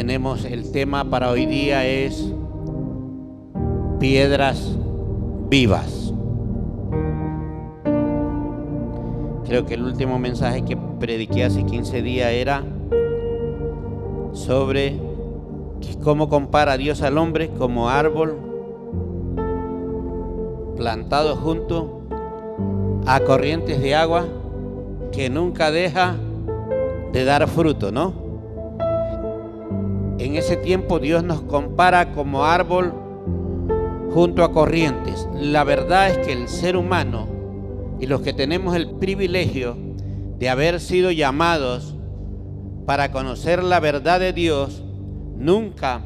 tenemos el tema para hoy día es piedras vivas. Creo que el último mensaje que prediqué hace 15 días era sobre cómo compara a Dios al hombre como árbol plantado junto a corrientes de agua que nunca deja de dar fruto, ¿no? En ese tiempo Dios nos compara como árbol junto a corrientes. La verdad es que el ser humano y los que tenemos el privilegio de haber sido llamados para conocer la verdad de Dios, nunca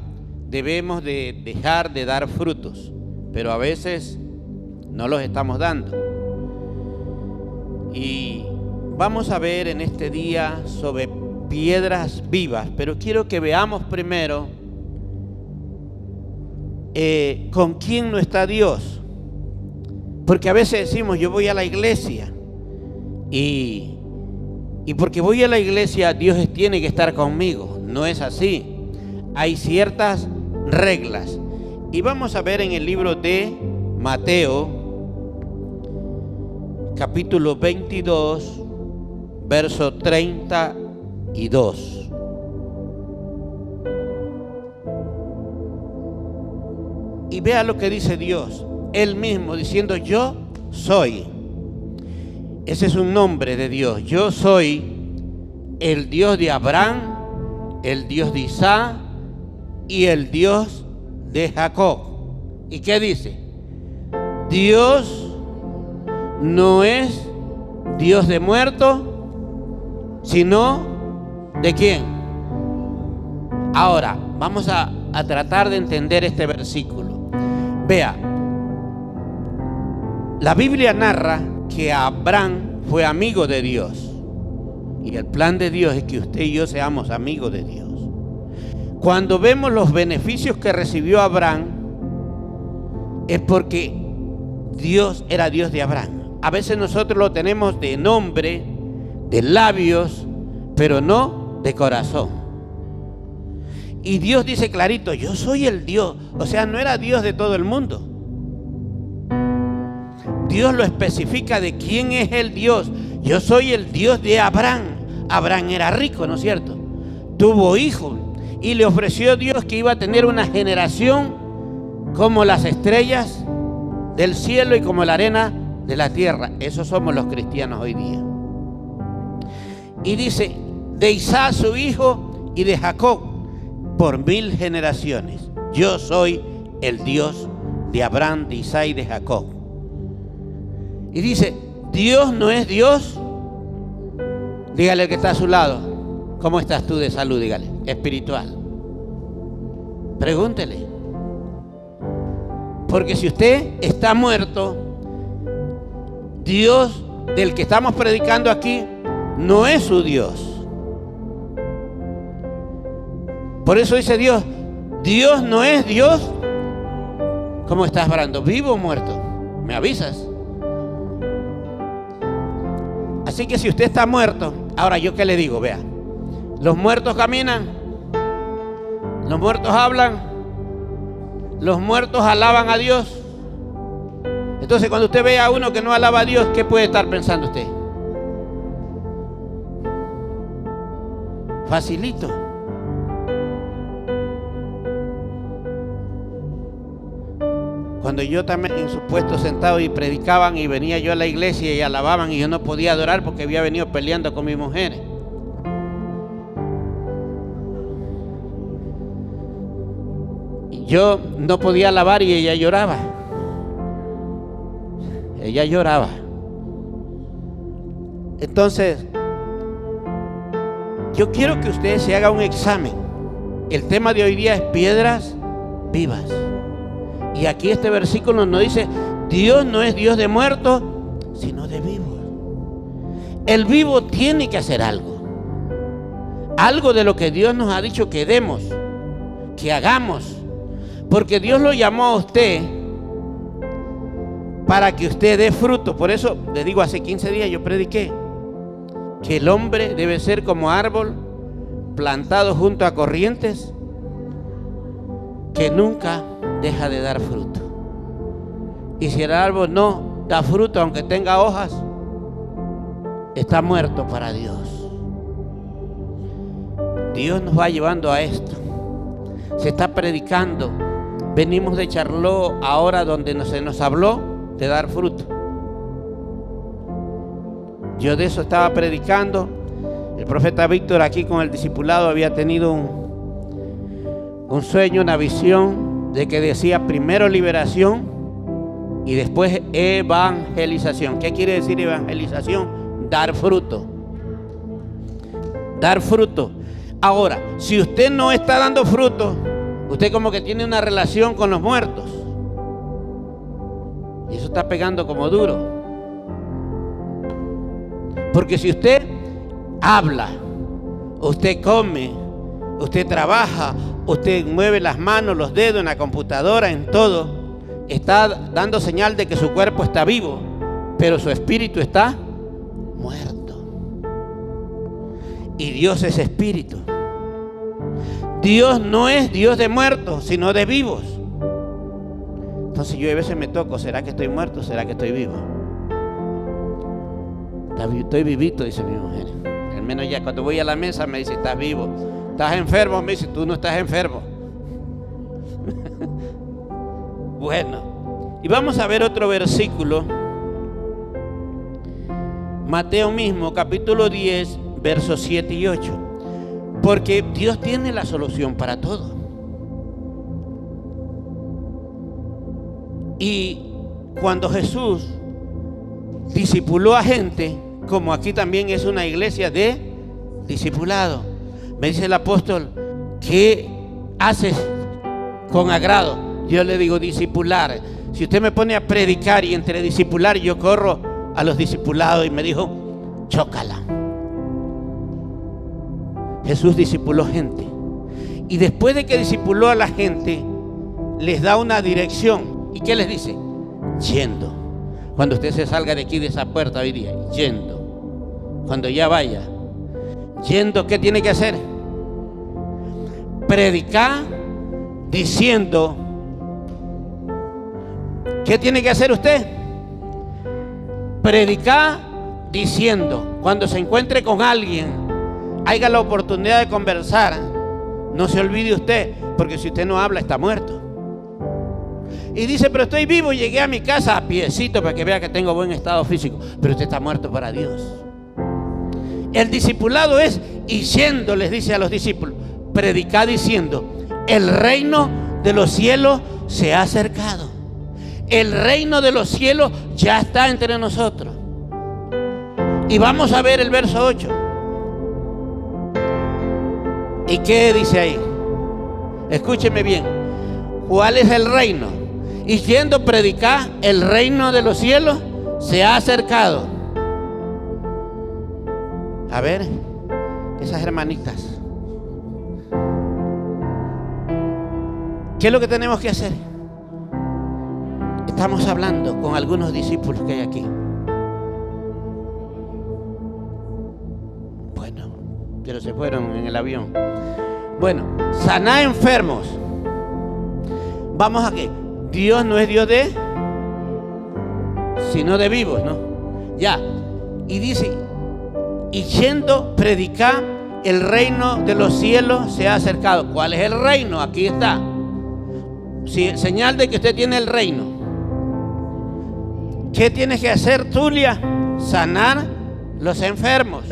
debemos de dejar de dar frutos, pero a veces no los estamos dando. Y vamos a ver en este día sobre piedras vivas, pero quiero que veamos primero con quién no está Dios. Porque a veces decimos, yo voy a la iglesia y porque voy a la iglesia Dios tiene que estar conmigo. No es así. Hay ciertas reglas. Y vamos a ver en el libro de Mateo, capítulo 22, verso 32. Y vea lo que dice Dios. Él mismo diciendo, yo soy. Ese es un nombre de Dios. Yo soy el Dios de Abraham, el Dios de Isaac y el Dios de Jacob. ¿Y qué dice? Dios no es Dios de muertos, sino ¿de quién? Ahora, vamos a tratar de entender este versículo. Vea, la Biblia narra que Abraham fue amigo de Dios. Y el plan de Dios es que usted y yo seamos amigos de Dios. Cuando vemos los beneficios que recibió Abraham, es porque Dios era Dios de Abraham. A veces nosotros lo tenemos de nombre, de labios, pero no de corazón. Y Dios dice clarito, yo soy el Dios. O sea, no era Dios de todo el mundo. Dios lo especifica de quién es el Dios. Yo soy el Dios de Abraham. Abraham era rico, ¿no es cierto? Tuvo hijos y le ofreció Dios que iba a tener una generación como las estrellas del cielo y como la arena de la tierra. Esos somos los cristianos hoy día. Y dice, de Isaac su hijo y de Jacob por 1000 generaciones. Yo soy el Dios de Abraham, de Isaac y de Jacob. Y dice, Dios no es Dios. Dígale al que está a su lado, ¿cómo estás tú de salud? Dígale, espiritual. Pregúntele. Porque si usted está muerto, Dios del que estamos predicando aquí no es su Dios. Por eso dice Dios, Dios no es Dios. ¿Cómo estás, Brando? ¿Vivo o muerto? ¿Me avisas? Así que si usted está muerto, ahora yo qué le digo, vea, los muertos caminan, los muertos hablan, los muertos alaban a Dios. Entonces cuando usted ve a uno que no alaba a Dios, ¿qué puede estar pensando usted? Facilito. Cuando yo también en su puesto sentado y predicaban y venía yo a la iglesia y alababan y yo no podía adorar porque había venido peleando con mi mujer. Y yo no podía alabar y ella lloraba. Ella lloraba. Entonces, yo quiero que usted se haga un examen. El tema de hoy día es piedras vivas. Y aquí este versículo nos dice, Dios no es Dios de muertos, sino de vivos. El vivo tiene que hacer algo. Algo de lo que Dios nos ha dicho que demos, que hagamos. Porque Dios lo llamó a usted para que usted dé fruto. Por eso le digo, hace 15 días yo prediqué que el hombre debe ser como árbol plantado junto a corrientes que nunca deja de dar fruto. Y si el árbol no da fruto, aunque tenga hojas, está muerto para Dios. Dios nos va llevando a esto. Se está predicando. Venimos de Charlot ahora donde se nos habló de dar fruto. Yo de eso estaba predicando. El profeta Víctor aquí con el discipulado había tenido un sueño, una visión de que decía primero liberación y después evangelización. ¿Qué quiere decir evangelización? Dar fruto. Dar fruto. Ahora, si usted no está dando fruto, usted como que tiene una relación con los muertos. Y eso está pegando como duro. Porque si usted habla, usted come, usted trabaja, usted mueve las manos, los dedos en la computadora, en todo, está dando señal de que su cuerpo está vivo, pero su espíritu está muerto. Y Dios es espíritu. Dios no es Dios de muertos, sino de vivos. Entonces yo a veces me toco, ¿será que estoy muerto? ¿Será que estoy vivo? Estoy vivito, dice mi mujer. Al menos ya cuando voy a la mesa me dice, estás vivo. ¿Estás enfermo? Me dice, tú no estás enfermo. Bueno, y vamos a ver otro versículo. Mateo mismo, capítulo 10, versos 7 y 8. Porque Dios tiene la solución para todo. Y cuando Jesús discipuló a gente, como aquí también es una iglesia de discipulado, me dice el apóstol, ¿qué haces con agrado? Yo le digo discipular. Si usted me pone a predicar y entre discipular, yo corro a los discipulados. Y me dijo, chócala. Jesús discipuló gente. Y después de que discipuló a la gente, les da una dirección. ¿Y qué les dice? Yendo. Cuando usted se salga de aquí, de esa puerta hoy día, yendo. Cuando ya vaya, yendo, ¿qué tiene que hacer? Predicar diciendo. ¿Qué tiene que hacer usted? Predicar diciendo. Cuando se encuentre con alguien, haya la oportunidad de conversar, no se olvide usted, porque si usted no habla, está muerto. Y dice, pero estoy vivo, llegué a mi casa a piecito para que vea que tengo buen estado físico. Pero usted está muerto para Dios. El discipulado es yendo, les dice a los discípulos, predicar diciendo, el reino de los cielos se ha acercado. El reino de los cielos ya está entre nosotros. Y vamos a ver el verso 8. ¿Y qué dice ahí? Escúcheme bien. ¿Cuál es el reino? Y yendo a predicar, el reino de los cielos se ha acercado. A ver, esas hermanitas, ¿qué es lo que tenemos que hacer? Estamos hablando con algunos discípulos que hay aquí. Bueno, pero se fueron en el avión. Bueno, sanar enfermos. Vamos a que Dios no es Dios de, sino de vivos, ¿no? Ya. Y dice, y yendo predicar, el reino de los cielos se ha acercado. ¿Cuál es el reino? Aquí está. Sí, señal de que usted tiene el reino. ¿Qué tienes que hacer, Tulia? Sanar los enfermos.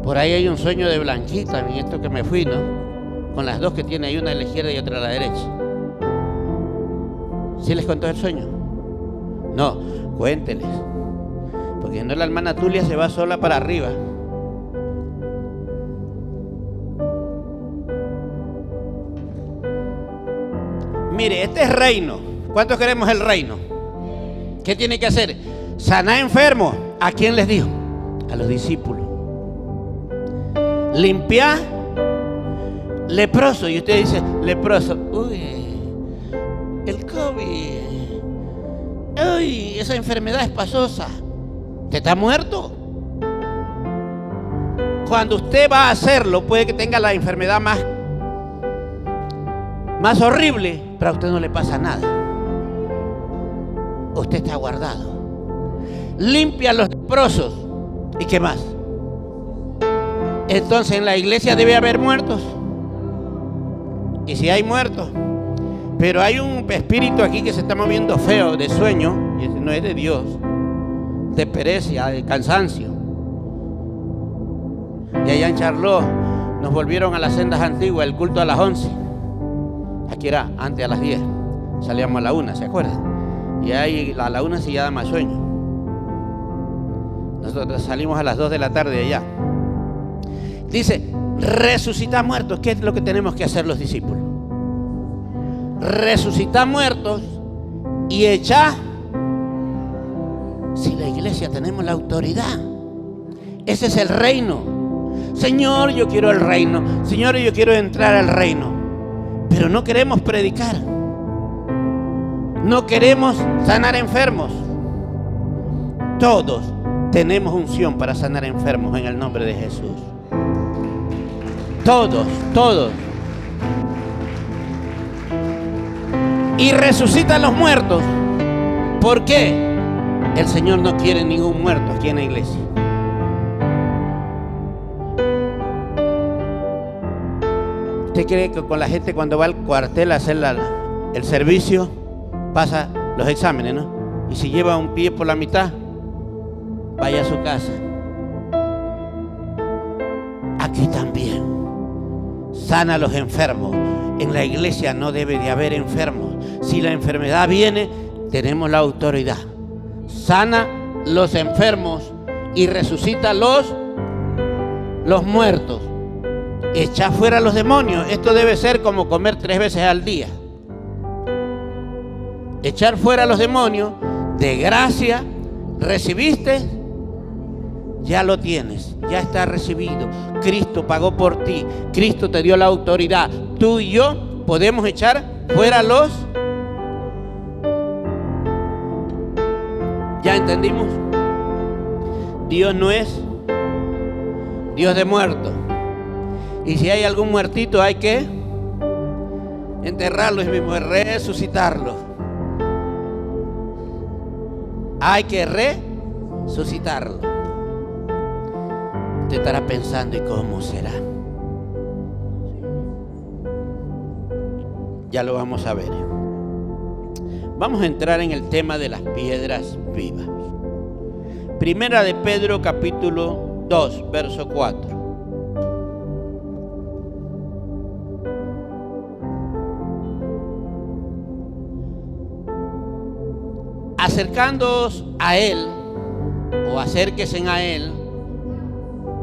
Por ahí hay un sueño de Blanquita, en esto que me fui, ¿no? Con las dos que tiene, hay una a la izquierda y otra a la derecha. ¿Sí les contó el sueño? No, cuénteles. Porque no, la hermana Tulia se va sola para arriba. Mire, este es reino. ¿Cuántos queremos el reino? ¿Qué tiene que hacer? Sanar enfermos. ¿A quién les dijo? A los discípulos. Limpiar leproso. Y usted dice, leproso. Uy, el COVID. Uy, esa enfermedad es pasosa. ¿Usted está muerto? Cuando usted va a hacerlo, puede que tenga la enfermedad más más horrible, pero a usted no le pasa nada. Usted está guardado. Limpia a los leprosos. ¿Y qué más? Entonces en la iglesia debe haber muertos. Y si hay muertos, pero hay un espíritu aquí que se está moviendo feo, de sueño, y ese no es de Dios, de pereza, de cansancio. Y allá en Charlotte nos volvieron a las sendas antiguas, el culto a las 11. Aquí era antes a las 10, salíamos a la 1, ¿se acuerdan? Y ahí a la 1 sí ya da más sueño. Nosotros salimos a las 2 de la tarde de allá. Dice, resucitar muertos. ¿Qué es lo que tenemos que hacer los discípulos? Resucitar muertos y echar. Si la iglesia tenemos la autoridad, ese es el reino. Señor, yo quiero el reino. Señor, yo quiero entrar al reino. Pero no queremos predicar. No queremos sanar enfermos. Todos tenemos unción para sanar enfermos en el nombre de Jesús. Todos, todos. Y resucitan los muertos. ¿Por qué? El Señor no quiere ningún muerto aquí en la iglesia. ¿Usted cree que con la gente cuando va al cuartel a hacer el servicio pasa los exámenes, no? Y si lleva un pie por la mitad, vaya a su casa? Aquí también. Sana a los enfermos. En la iglesia no debe de haber enfermos. Si la enfermedad viene, tenemos la autoridad. Sana los enfermos y resucita los muertos. Echa fuera a los demonios. Esto debe ser como comer 3 veces al día. Echar fuera a los demonios. De gracia recibiste, ya lo tienes, ya está recibido. Cristo pagó por ti. Cristo te dio la autoridad. Tú y yo podemos echar fuera los. ¿Ya entendimos? Dios no es Dios de muertos. Y si hay algún muertito, hay que enterrarlo y mismo resucitarlo. Hay que resucitarlo. Usted estará pensando, ¿y cómo será? Ya lo vamos a ver. Vamos a entrar en el tema de las piedras vivas. Primera de Pedro, capítulo 2, verso 4. Acercándoos a Él, o acérquense a Él,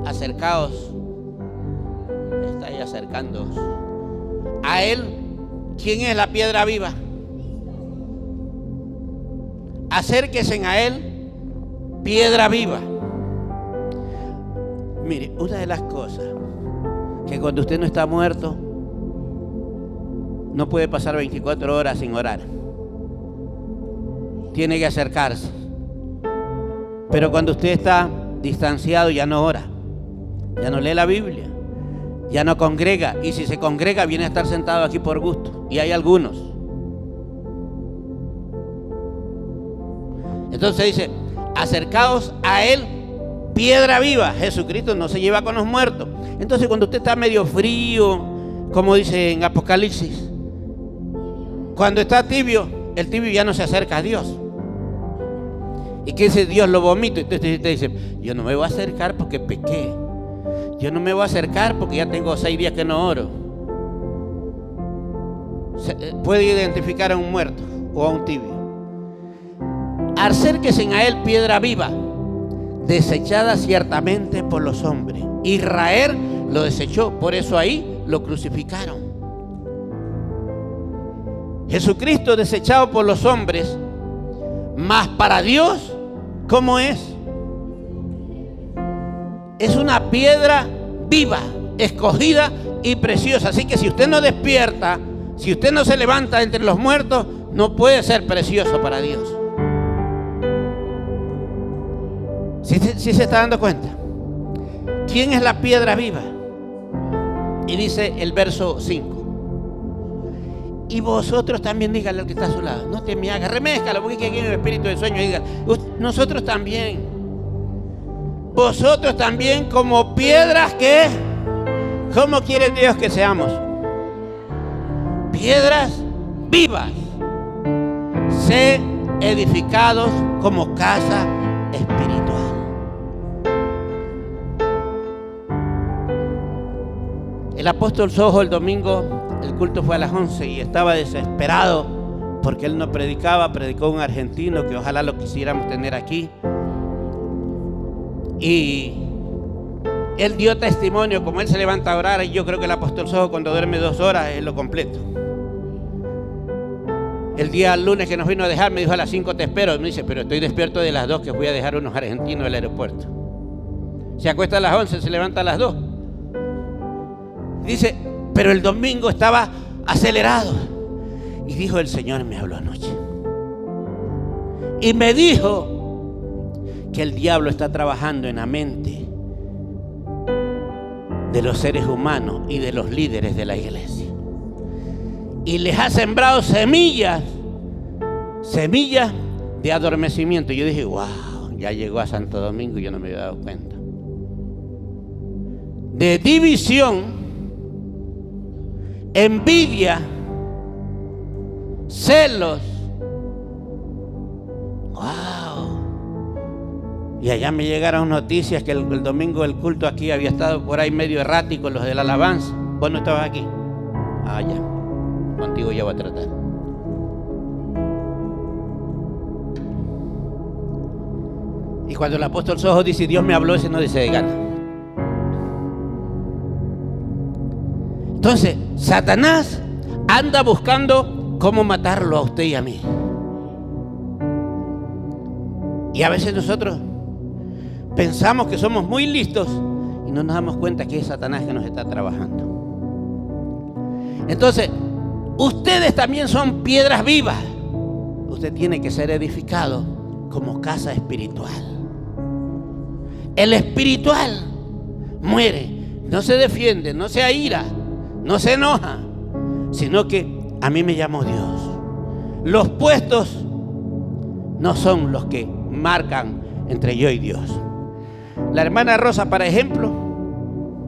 acercaos, está ahí acercándoos a Él. ¿Quién es la piedra viva? Acérquense a Él, piedra viva. Mire, una de las cosas que cuando usted no está muerto, no puede pasar 24 horas sin orar. Tiene que acercarse. Pero cuando usted está distanciado, ya no ora, ya no lee la Biblia, ya no congrega. Y si se congrega, viene a estar sentado aquí por gusto. Y hay algunos. Entonces dice, acercaos a Él, piedra viva. Jesucristo no se lleva con los muertos. Entonces cuando usted está medio frío, como dice en Apocalipsis, cuando está tibio, el tibio ya no se acerca a Dios. ¿Y qué dice? Dios lo vomita. Entonces usted dice, yo no me voy a acercar porque pequé. Yo no me voy a acercar porque ya tengo 6 días que no oro. Puede identificar a un muerto o a un tibio. Acérquense a Él, piedra viva, desechada ciertamente por los hombres. Israel lo desechó, por eso ahí lo crucificaron. Jesucristo desechado por los hombres, mas para Dios, ¿cómo es? Es una piedra viva, escogida y preciosa. Así que si usted no despierta, si usted no se levanta entre los muertos, no puede ser precioso para Dios. ¿Sí se está dando cuenta? ¿Quién es la piedra viva? Y dice el verso 5. Y vosotros también, díganle al que está a su lado, no te me hagas, remézcalo, porque aquí en el espíritu de sueño diga, nosotros también. Vosotros también como piedras que, ¿cómo quiere Dios que seamos? Piedras vivas. Sé edificados como casa espiritual. El apóstol Sojo el domingo, el culto fue a las 11 y estaba desesperado porque él no predicaba, predicó un argentino que ojalá lo quisiéramos tener aquí. Y él dio testimonio, como él se levanta a orar, y yo creo que el apóstol Sojo cuando duerme 2 horas es lo completo. El día lunes que nos vino a dejar me dijo a las 5 te espero. Me dice, pero estoy despierto de las 2 que fui a dejar unos argentinos del aeropuerto. Se acuesta a las 11, se levanta a las 2. Dice, pero el domingo estaba acelerado. Y dijo, el Señor me habló anoche. Y me dijo que el diablo está trabajando en la mente de los seres humanos y de los líderes de la iglesia. Y les ha sembrado semillas de adormecimiento. Y yo dije, wow, ya llegó a Santo Domingo y yo no me había dado cuenta. De división, envidia, celos. Wow. Y allá me llegaron noticias que el domingo del culto aquí había estado por ahí medio errático los de la alabanza. ¿Vos no estabas aquí? Ah, ya. Contigo ya voy a tratar. Y cuando el apóstol Sojo dice Dios me habló, ese no dice de gana. Entonces Satanás anda buscando cómo matarlo a usted y a mí. Y a veces nosotros pensamos que somos muy listos y no nos damos cuenta que es Satanás que nos está trabajando. Entonces ustedes también son piedras vivas. Usted tiene que ser edificado como casa espiritual. El espiritual muere, no se defiende, no se aira, no se enoja, sino que a mí me llamó Dios. Los puestos no son los que marcan entre yo y Dios. La hermana Rosa, por ejemplo,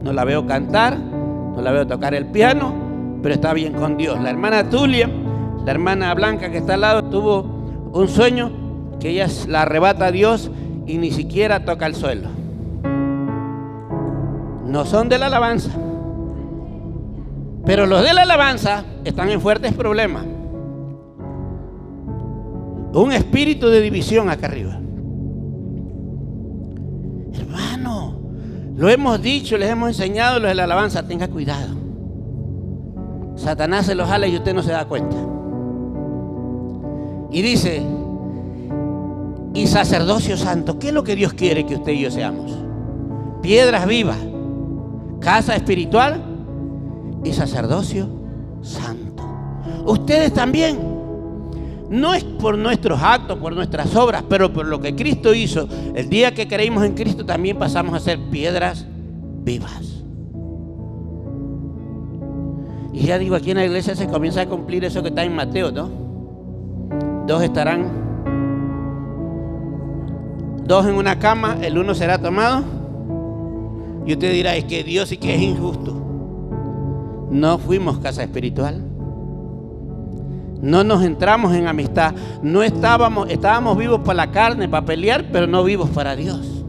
no la veo cantar, no la veo tocar el piano, pero está bien con Dios. La hermana Tulia, la hermana Blanca que está al lado, tuvo un sueño que ella la arrebata a Dios y ni siquiera toca el suelo. No son de la alabanza, pero los de la alabanza están en fuertes problemas. Un espíritu de división acá arriba. Hermano, lo hemos dicho, les hemos enseñado, los de la alabanza, tenga cuidado. Satanás se los jala y usted no se da cuenta. Y dice, y sacerdocio santo, ¿qué es lo que Dios quiere que usted y yo seamos? Piedras vivas, casa espiritual y sacerdocio santo. Ustedes también, no es por nuestros actos, por nuestras obras, pero por lo que Cristo hizo. El día que creímos en Cristo también pasamos a ser piedras vivas. Y ya digo, aquí en la iglesia se comienza a cumplir eso que está en Mateo, ¿no? 2 estarán, 2 en una cama, el uno será tomado. Y usted dirá, es que Dios sí que es injusto. No fuimos casa espiritual. No nos entramos en amistad. No estábamos vivos para la carne, para pelear, pero no vivos para Dios.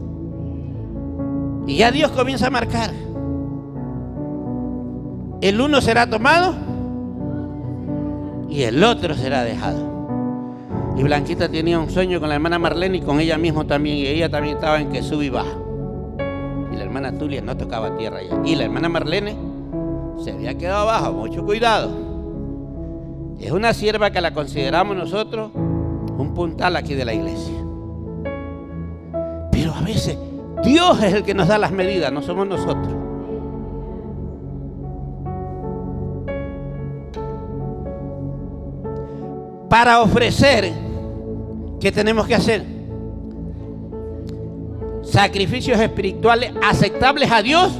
Y ya Dios comienza a marcar. El uno será tomado y el otro será dejado. Y Blanquita tenía un sueño con la hermana Marlene y con ella mismo también. Y ella también estaba en que sube y baja. Y la hermana Tulia no tocaba tierra ya. Y la hermana Marlene se había quedado abajo. Mucho cuidado. Es una sierva que la consideramos nosotros un puntal aquí de la iglesia. Pero a veces Dios es el que nos da las medidas, no somos nosotros. Para ofrecer, ¿qué tenemos que hacer? Sacrificios espirituales aceptables a Dios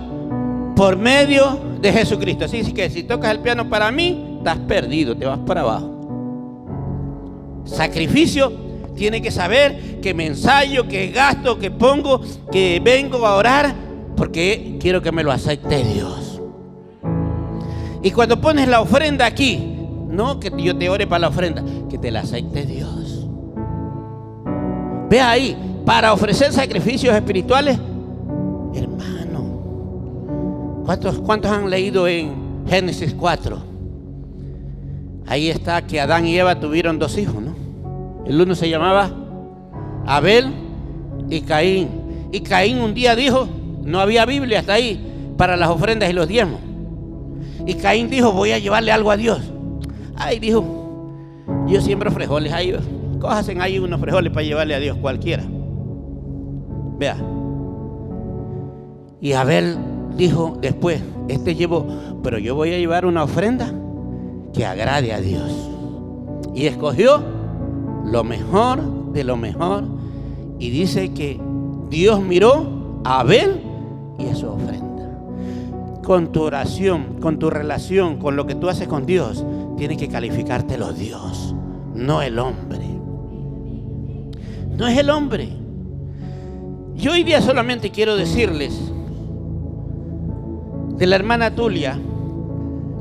por medio de Jesucristo. Así que si tocas el piano para mí, estás perdido, te vas para abajo. Sacrificio tiene que saber que me ensayo, que gasto, que pongo, que vengo a orar, porque quiero que me lo acepte Dios. Y cuando pones la ofrenda aquí, no que yo te ore para la ofrenda, que te la acepte Dios. Ve ahí, para ofrecer sacrificios espirituales, hermano, ¿cuántos han leído en Génesis 4? Ahí está que Adán y Eva tuvieron 2 hijos, ¿no? El uno se llamaba Abel y Caín. Y Caín un día dijo, no había Biblia hasta ahí para las ofrendas y los diezmos. Y Caín dijo, voy a llevarle algo a Dios. Ay, dijo, yo siembro frijoles ahí, cójanse ahí unos frijoles para llevarle a Dios cualquiera. Vea. Y Abel dijo después, llevó, pero yo voy a llevar una ofrenda que agrade a Dios. Y escogió lo mejor de lo mejor. Y dice que Dios miró a Abel y a su ofrenda. Con tu oración, con tu relación, con lo que tú haces con Dios, tiene que calificártelo Dios, no el hombre. No es el hombre. Yo hoy día solamente quiero decirles de la hermana Tulia.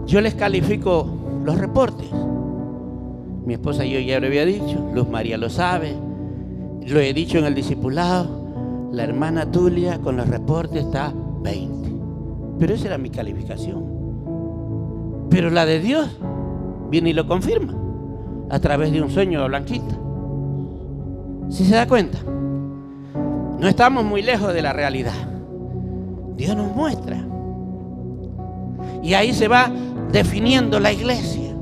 Yo les califico los reportes. Mi esposa y yo ya lo había dicho, Luz María lo sabe, lo he dicho en el discipulado. La hermana Tulia con los reportes está 20. Pero esa era mi calificación. Pero la de Dios viene y lo confirma a través de un sueño de Blanquita. ¿Sí se da cuenta? No estamos muy lejos de la realidad. Dios nos muestra. Y ahí se va definiendo la iglesia.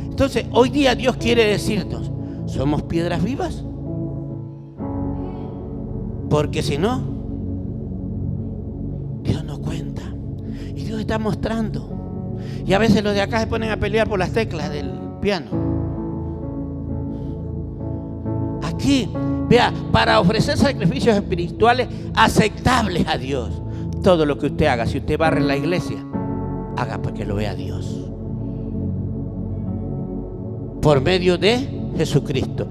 Entonces, hoy día Dios quiere decirnos, ¿somos piedras vivas? Porque si no, Dios no cuenta. Y Dios está mostrando. Y a veces los de acá se ponen a pelear por las teclas del piano. Aquí, vea, para ofrecer sacrificios espirituales aceptables a Dios, todo lo que usted haga, si usted barre la iglesia, haga para que lo vea Dios. Por medio de Jesucristo.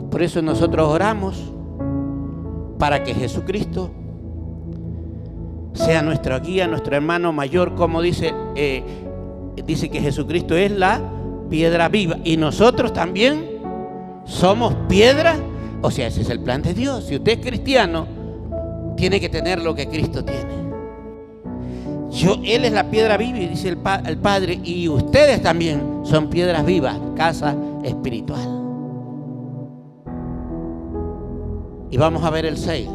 Por eso nosotros oramos para que Jesucristo sea nuestra guía, nuestro hermano mayor, como dice que Jesucristo es la piedra viva. Y nosotros también somos piedra. O sea, ese es el plan de Dios. Si usted es cristiano, tiene que tener lo que Cristo tiene. Él es la piedra viva, y dice el Padre, y ustedes también son piedras vivas, casa espiritual. Y vamos a ver el 6.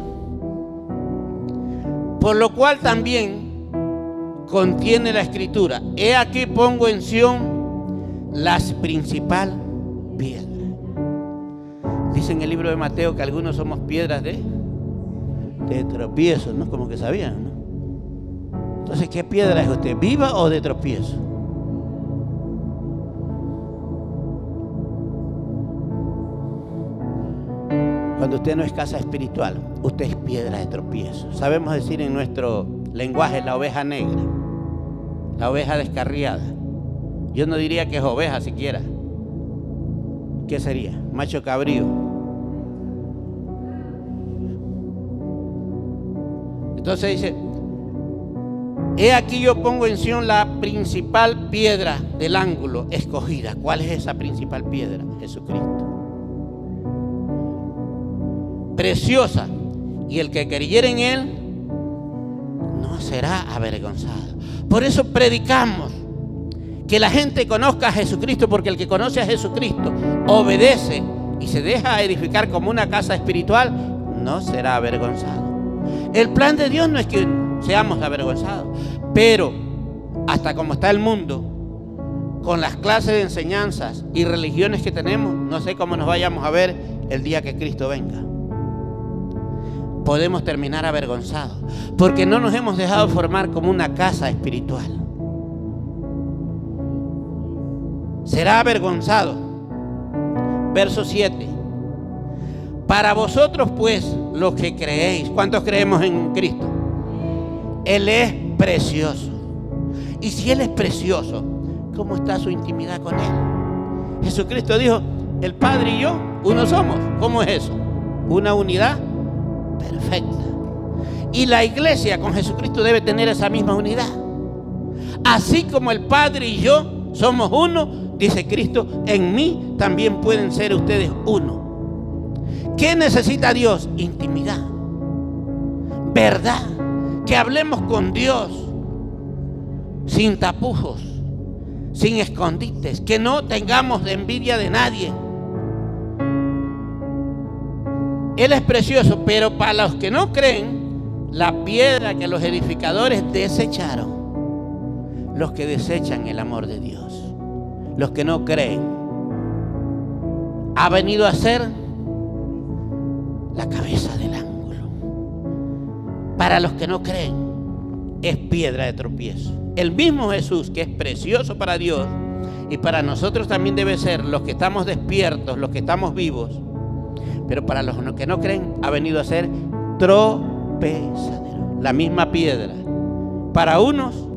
Por lo cual también contiene la escritura: he aquí pongo en Sión la principal piedra. Dice en el libro de Mateo que algunos somos piedras de tropiezo, ¿no? Como que sabían, ¿no? Entonces, ¿qué piedra es usted? ¿Viva o de tropiezo? Cuando usted no es casa espiritual, usted es piedra de tropiezo. Sabemos decir en nuestro lenguaje la oveja negra, la oveja descarriada. Yo no diría que es oveja siquiera. ¿Qué sería? Macho cabrío. Entonces dice: he aquí yo pongo en Sión la principal piedra del ángulo escogida. ¿Cuál es esa principal piedra? Jesucristo. Preciosa, y el que creyere en Él no será avergonzado. Por eso predicamos que la gente conozca a Jesucristo, porque el que conoce a Jesucristo obedece y se deja edificar como una casa espiritual, no será avergonzado. El plan de Dios no es que seamos avergonzados, pero hasta como está el mundo, con las clases de enseñanzas y religiones que tenemos, no sé cómo nos vayamos a ver el día que Cristo venga. Podemos terminar avergonzados, porque no nos hemos dejado formar como una casa espiritual. Será avergonzado. Verso 7. Para vosotros pues, los que creéis, ¿cuántos creemos en Cristo? Él es precioso. Y si Él es precioso, ¿Cómo está su intimidad con Él? Jesucristo dijo, el Padre y yo, uno somos. ¿Cómo es eso? Una unidad perfecta. Y la iglesia con Jesucristo debe tener esa misma unidad. Así como el Padre y yo somos uno, dice Cristo, en mí también pueden ser ustedes uno. ¿Qué necesita Dios? Intimidad, verdad, que hablemos con Dios sin tapujos, sin escondites, que no tengamos envidia de nadie. Él es precioso, pero para los que no creen, la piedra que los edificadores desecharon, los que desechan el amor de Dios, los que no creen, ha venido a ser la cabeza del ángulo. Para los que no creen, es piedra de tropiezo. El mismo Jesús, que es precioso para Dios y para nosotros también debe ser, los que estamos despiertos, los que estamos vivos, pero para los que no creen, ha venido a ser tropezadero. La misma piedra, para unos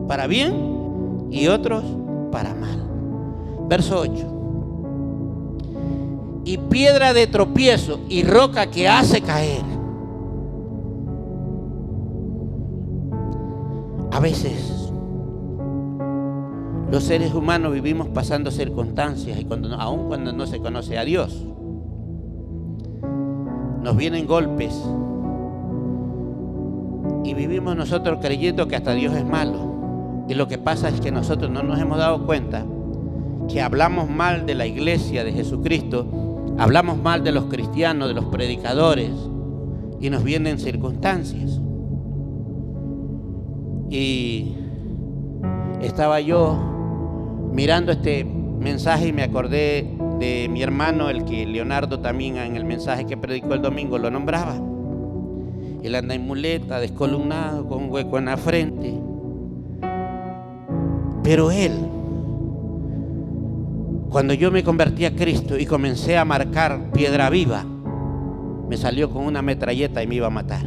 para bien y otros para mal. Verso 8. Y piedra de tropiezo y roca que hace caer. A veces los seres humanos vivimos pasando circunstancias y aun cuando no se conoce a Dios, nos vienen golpes y vivimos nosotros creyendo que hasta Dios es malo. Y lo que pasa es que nosotros no nos hemos dado cuenta que hablamos mal de la iglesia de Jesucristo, hablamos mal de los cristianos, de los predicadores, y nos vienen circunstancias. Y estaba yo mirando este mensaje y me acordé de mi hermano, el que Leonardo también en el mensaje que predicó el domingo lo nombraba. Él anda en muleta, descolumnado, con un hueco en la frente. Pero él, cuando yo me convertí a Cristo y comencé a marcar piedra viva, me salió con una metralleta y me iba a matar.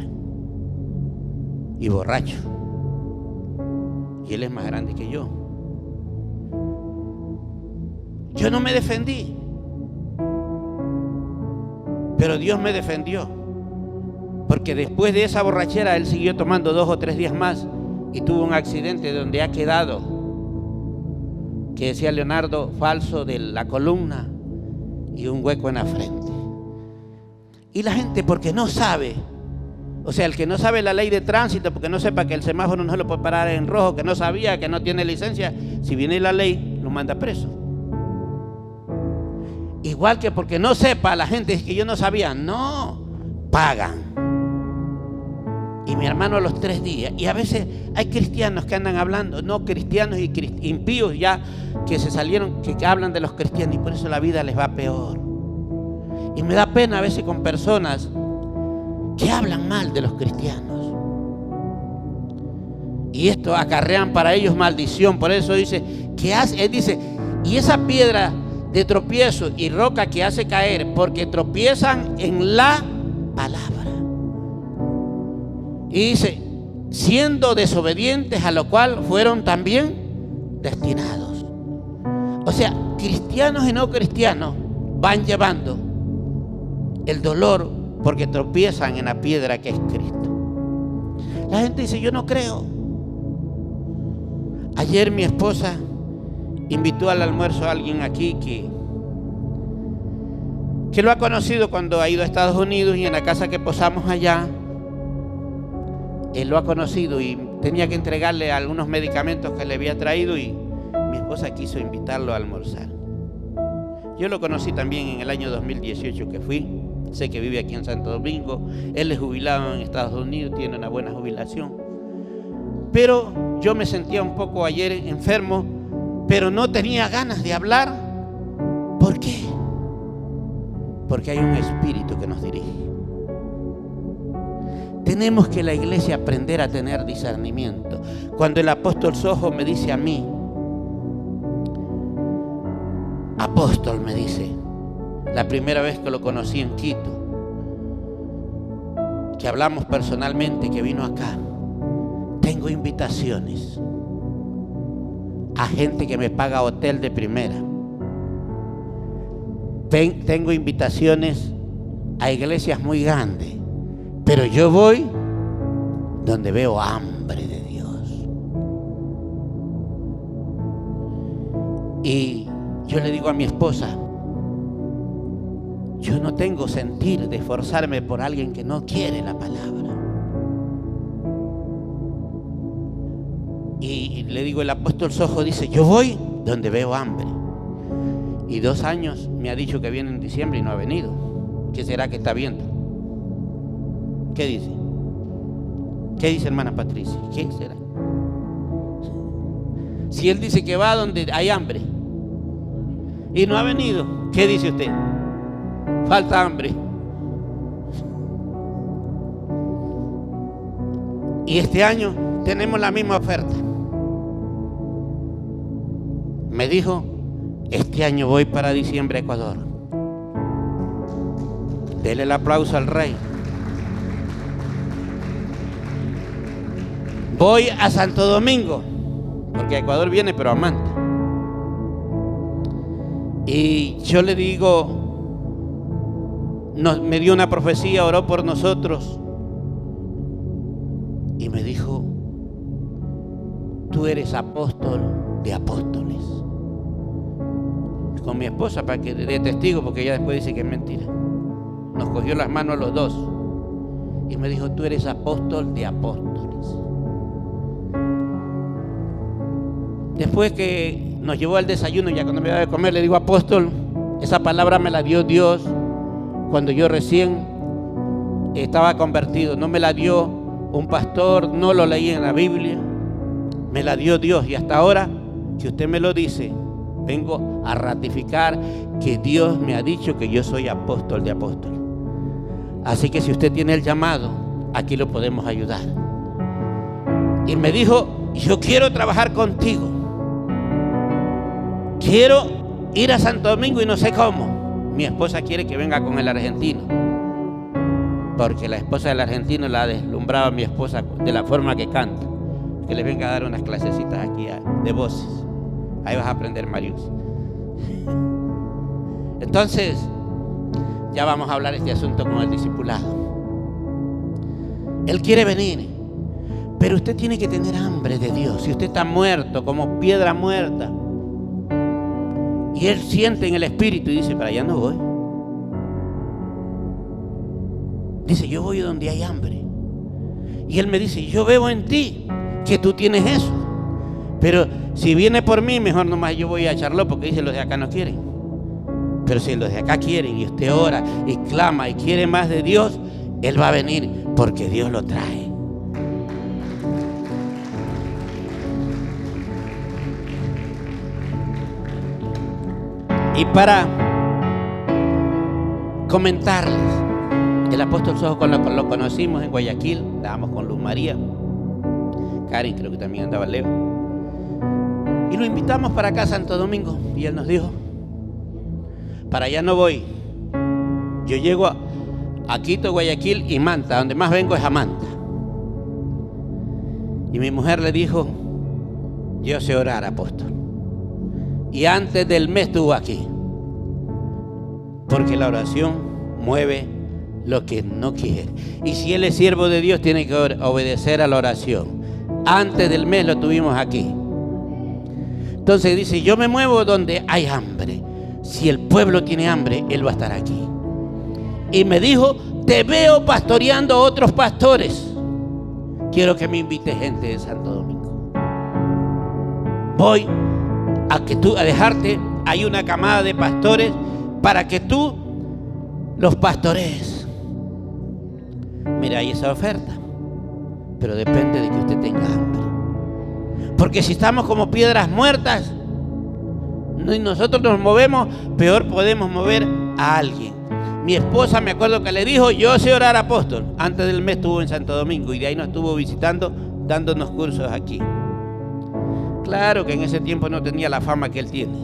Y borracho. Y él es más grande que yo. Yo no me defendí, pero Dios me defendió. Porque después de esa borrachera, él siguió tomando 2 o 3 días más y tuvo un accidente donde ha quedado, que decía Leonardo, falso de la columna y un hueco en la frente. Y la gente, porque no sabe, o sea, el que no sabe la ley de tránsito, porque no sepa que el semáforo no se lo puede parar en rojo, que no sabía, que no tiene licencia, si viene la ley, lo manda preso. Igual que porque no sepa la gente, es que yo no sabía, no, pagan. Y mi hermano a los 3 días, y a veces hay cristianos que andan hablando, no cristianos y impíos ya que se salieron, que hablan de los cristianos y por eso la vida les va peor. Y me da pena a veces con personas que hablan mal de los cristianos. Y esto acarrean para ellos maldición. Por eso dice, él dice, y esa piedra de tropiezo y roca que hace caer, porque tropiezan en la palabra. Y dice, siendo desobedientes, a lo cual fueron también destinados. O sea, cristianos y no cristianos van llevando el dolor porque tropiezan en la piedra que es Cristo. La gente dice, yo no creo. Ayer mi esposa invitó al almuerzo a alguien aquí que lo ha conocido cuando ha ido a Estados Unidos, y en la casa que posamos allá, él lo ha conocido y tenía que entregarle algunos medicamentos que le había traído, y mi esposa quiso invitarlo a almorzar. Yo lo conocí también en el año 2018 que fui. Sé que vive aquí en Santo Domingo. Él es jubilado en Estados Unidos, tiene una buena jubilación. Pero yo me sentía un poco ayer enfermo, pero no tenía ganas de hablar. ¿Por qué? Porque hay un espíritu que nos dirige. Tenemos que la iglesia aprender a tener discernimiento. Cuando el apóstol Sojo me dice a mí, apóstol, me dice, la primera vez que lo conocí en Quito, que hablamos personalmente, que vino acá, tengo invitaciones a gente que me paga hotel de primera. Tengo invitaciones a iglesias muy grandes, pero yo voy donde veo hambre de Dios. Y yo le digo a mi esposa, yo no tengo sentir de esforzarme por alguien que no quiere la palabra. Y le digo, el apóstol Sojo dice, yo voy donde veo hambre. Y 2 años me ha dicho que viene en diciembre y no ha venido. ¿Qué será que está viendo? ¿Qué dice? ¿Qué dice, hermana Patricia? ¿Qué será? Si él dice que va donde hay hambre y no ha venido, ¿qué dice usted? Falta hambre. Y este año tenemos la misma oferta. Me dijo, este año voy para diciembre a Ecuador. Dele el aplauso al rey. Voy a Santo Domingo, porque a Ecuador viene, pero a Manta. Y yo le digo, me dio una profecía, oró por nosotros y me dijo, tú eres apóstol de apóstoles. Con mi esposa para que dé testigo, porque ella después dice que es mentira. Nos cogió las manos los dos y me dijo, tú eres apóstol de apóstoles. Después que nos llevó al desayuno, ya cuando me iba a comer, le digo, apóstol, esa palabra me la dio Dios cuando yo recién estaba convertido. No me la dio un pastor, no lo leí en la Biblia, me la dio Dios. Y hasta ahora que usted me lo dice, vengo a ratificar que Dios me ha dicho que yo soy apóstol de apóstoles. Así que si usted tiene el llamado, aquí lo podemos ayudar. Y me dijo, yo quiero trabajar contigo. Quiero ir a Santo Domingo y no sé cómo. Mi esposa quiere que venga con el argentino, porque la esposa del argentino la deslumbraba a mi esposa de la forma que canta. Que le venga a dar unas clasecitas aquí de voces. Ahí vas a aprender, Marius. Entonces, ya vamos a hablar este asunto con el discipulado. Él quiere venir, pero usted tiene que tener hambre de Dios. Si usted está muerto, como piedra muerta, y él siente en el espíritu y dice, para allá no voy. Dice, yo voy donde hay hambre. Y él me dice, yo veo en ti que tú tienes eso. Pero si viene por mí, mejor nomás yo voy a echarlo, porque dice, los de acá no quieren. Pero si los de acá quieren y usted ora y clama y quiere más de Dios, él va a venir porque Dios lo trae. Y para comentarles, el apóstol Sojo lo conocimos en Guayaquil, estábamos con Luz María, Karen creo que también andaba Leo, y lo invitamos para acá a Santo Domingo, y él nos dijo, para allá no voy, yo llego a Quito, Guayaquil y Manta, donde más vengo es a Manta. Y mi mujer le dijo, yo sé orar, apóstol. Y antes del mes estuvo aquí, porque la oración mueve lo que no quiere. Y si él es siervo de Dios, tiene que obedecer a la oración. Antes del mes lo tuvimos aquí. Entonces dice, yo me muevo donde hay hambre. Si el pueblo tiene hambre, él va a estar aquí. Y me dijo, te veo pastoreando a otros pastores. Quiero que me invite gente de Santo Domingo. Voy a dejarte, hay una camada de pastores para que tú los pastorees. Mira, hay esa oferta, pero depende de que usted tenga hambre. Porque si estamos como piedras muertas y nosotros nos movemos, peor podemos mover a alguien. Mi esposa, me acuerdo que le dijo, yo sé orar, apóstol. Antes del mes estuvo en Santo Domingo y de ahí nos estuvo visitando, dándonos cursos aquí. Claro que en ese tiempo no tenía la fama que él tiene.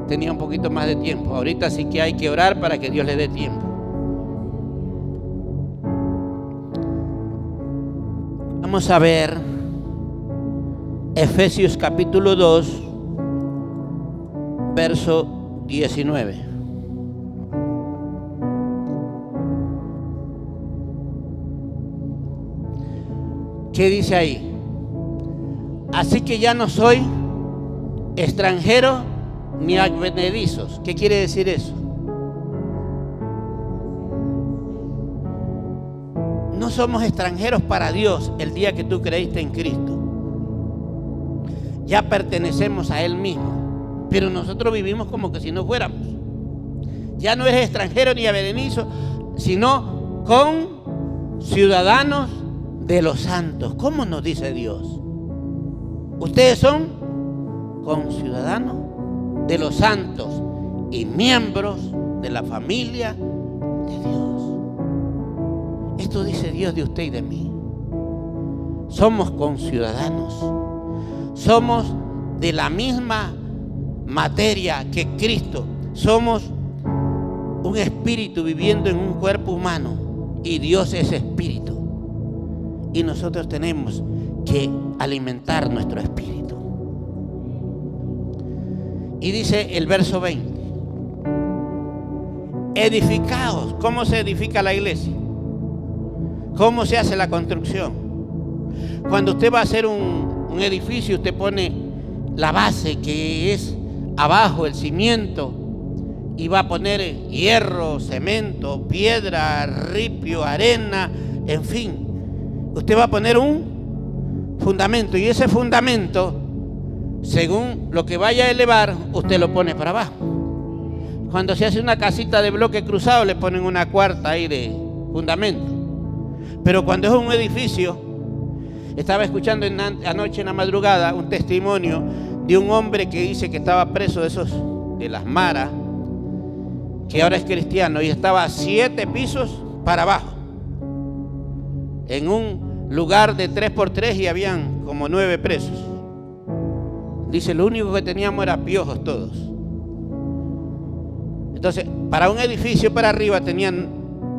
Tenía un poquito más de tiempo. Ahorita sí que hay que orar para que Dios le dé tiempo. Vamos a ver Efesios capítulo 2, verso 19. ¿Qué dice ahí? Así que ya no soy extranjero ni advenedizos. ¿Qué quiere decir eso? No somos extranjeros para Dios el día que tú creíste en Cristo. Ya pertenecemos a Él mismo, pero nosotros vivimos como que si no fuéramos. Ya no eres extranjero ni advenedizo, sino con ciudadanos de los santos. ¿Cómo nos dice Dios? Ustedes son conciudadanos de los santos y miembros de la familia de Dios. Esto dice Dios de usted y de mí. Somos conciudadanos. Somos de la misma materia que Cristo. Somos un espíritu viviendo en un cuerpo humano y Dios es espíritu. Y nosotros tenemos que alimentar nuestro espíritu. Y dice el verso 20: edificaos. ¿Cómo se edifica la iglesia? ¿Cómo se hace la construcción? Cuando usted va a hacer un edificio, usted pone la base, que es abajo el cimiento, y va a poner hierro, cemento, piedra, ripio, arena, en fin. Usted va a poner un fundamento, y ese fundamento, según lo que vaya a elevar, usted lo pone para abajo. Cuando se hace una casita de bloque cruzado, le ponen una cuarta ahí de fundamento. Pero cuando es un edificio, estaba escuchando anoche en la madrugada un testimonio de un hombre que dice que estaba preso de las maras, que ahora es cristiano, y estaba 7 pisos para abajo, en un lugar de 3x3, y habían como 9 presos. Dice, lo único que teníamos era piojos todos. Entonces, para un edificio para arriba tenían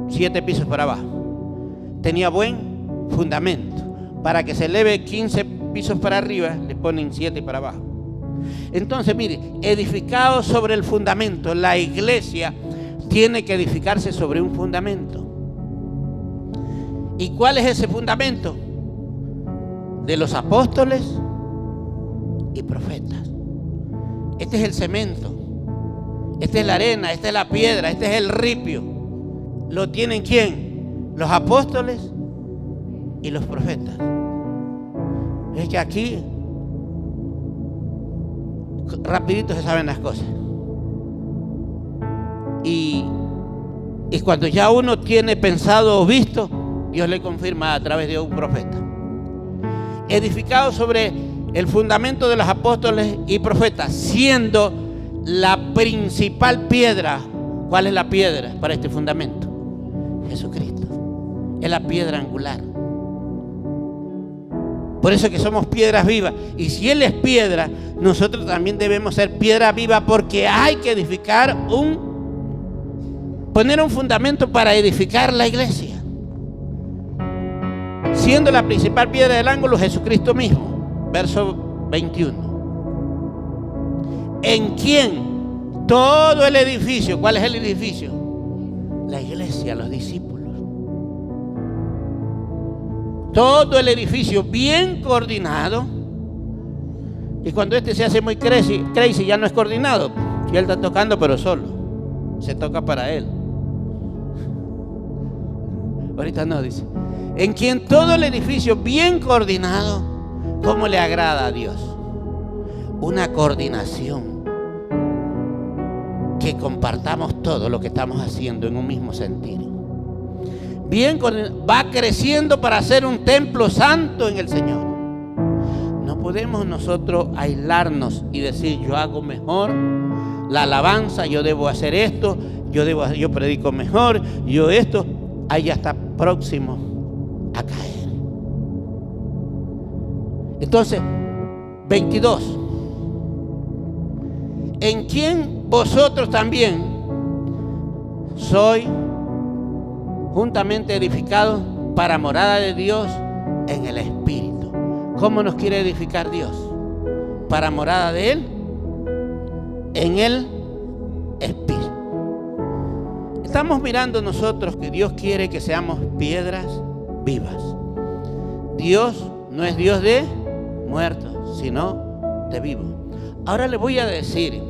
7 pisos para abajo. Tenía buen fundamento. Para que se eleve 15 pisos para arriba, le ponen 7 para abajo. Entonces, mire, edificado sobre el fundamento. La iglesia tiene que edificarse sobre un fundamento. ¿Y cuál es ese fundamento? De los apóstoles y profetas. Este es el cemento, esta es la arena, esta es la piedra, este es el ripio. ¿Lo tienen quién? Los apóstoles y los profetas. Es que aquí rapidito se saben las cosas. Y cuando ya uno tiene pensado o visto, Dios le confirma a través de un profeta. Edificado sobre el fundamento de los apóstoles y profetas, siendo la principal piedra. ¿Cuál es la piedra para este fundamento? Jesucristo. Es la piedra angular. Por eso que somos piedras vivas. Y si Él es piedra, nosotros también debemos ser piedra viva, porque hay que edificar poner un fundamento para edificar la iglesia. Siendo la principal piedra del ángulo Jesucristo mismo. Verso 21. En quien todo el edificio, ¿cuál es el edificio? La iglesia, los discípulos. Todo el edificio bien coordinado. Y cuando este se hace muy crazy, ya no es coordinado. Y él está tocando pero solo. Se toca para él. Ahorita no, dice. En quien todo el edificio bien coordinado, ¿cómo le agrada a Dios? Una coordinación. Que compartamos todo lo que estamos haciendo en un mismo sentido. Bien, va creciendo para ser un templo santo en el Señor. No podemos nosotros aislarnos y decir, yo hago mejor la alabanza, yo debo hacer esto, yo predico mejor, yo esto. Ahí ya está próximo a caer. Entonces, 22. En quien vosotros también sois juntamente edificados para morada de Dios en el Espíritu. ¿Cómo nos quiere edificar Dios? para morada de Él en el Espíritu. Estamos mirando nosotros que Dios quiere que seamos piedras vivas. Dios no es Dios de muertos, sino de vivos. Ahora le voy a decir,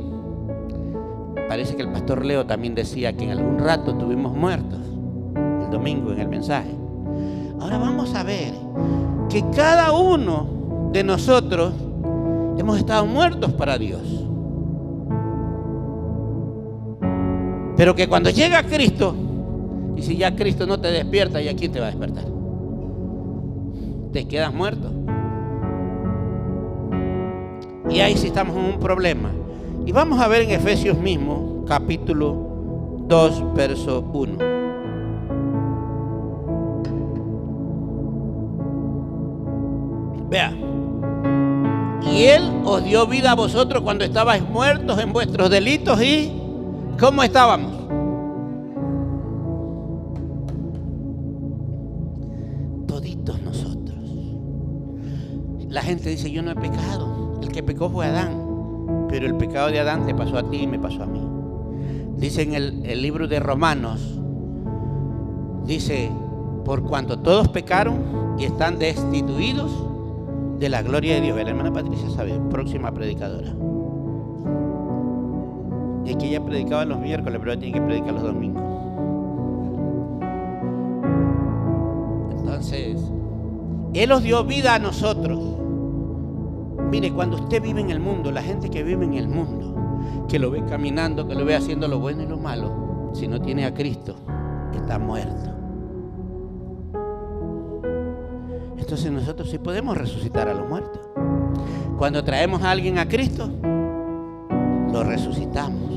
parece que el pastor Leo también decía que en algún rato tuvimos muertos, el domingo en el mensaje. Ahora vamos a ver que cada uno de nosotros hemos estado muertos para Dios. Pero que cuando llega Cristo, y si ya Cristo no te despierta, ¿y a quién te va a despertar? Te quedas muerto. Y ahí sí estamos en un problema. Y vamos a ver en Efesios mismo, capítulo 2, verso 1. Vea. Y Él os dio vida a vosotros cuando estabais muertos en vuestros delitos. ¿Y cómo estábamos? Toditos nosotros. La gente dice, yo no he pecado. El que pecó fue Adán. Pero el pecado de Adán te pasó a ti y me pasó a mí. Dice en el libro de Romanos, dice, por cuanto todos pecaron y están destituidos de la gloria de Dios. La hermana Patricia sabe, próxima predicadora. Y es que ella predicaba los miércoles, pero ella tiene que predicar los domingos. Entonces, Él os dio vida a nosotros. Mire, cuando usted vive en el mundo, la gente que vive en el mundo, que lo ve caminando, que lo ve haciendo lo bueno y lo malo, si no tiene a Cristo, está muerto. Entonces nosotros sí podemos resucitar a los muertos. Cuando traemos a alguien a Cristo, lo resucitamos.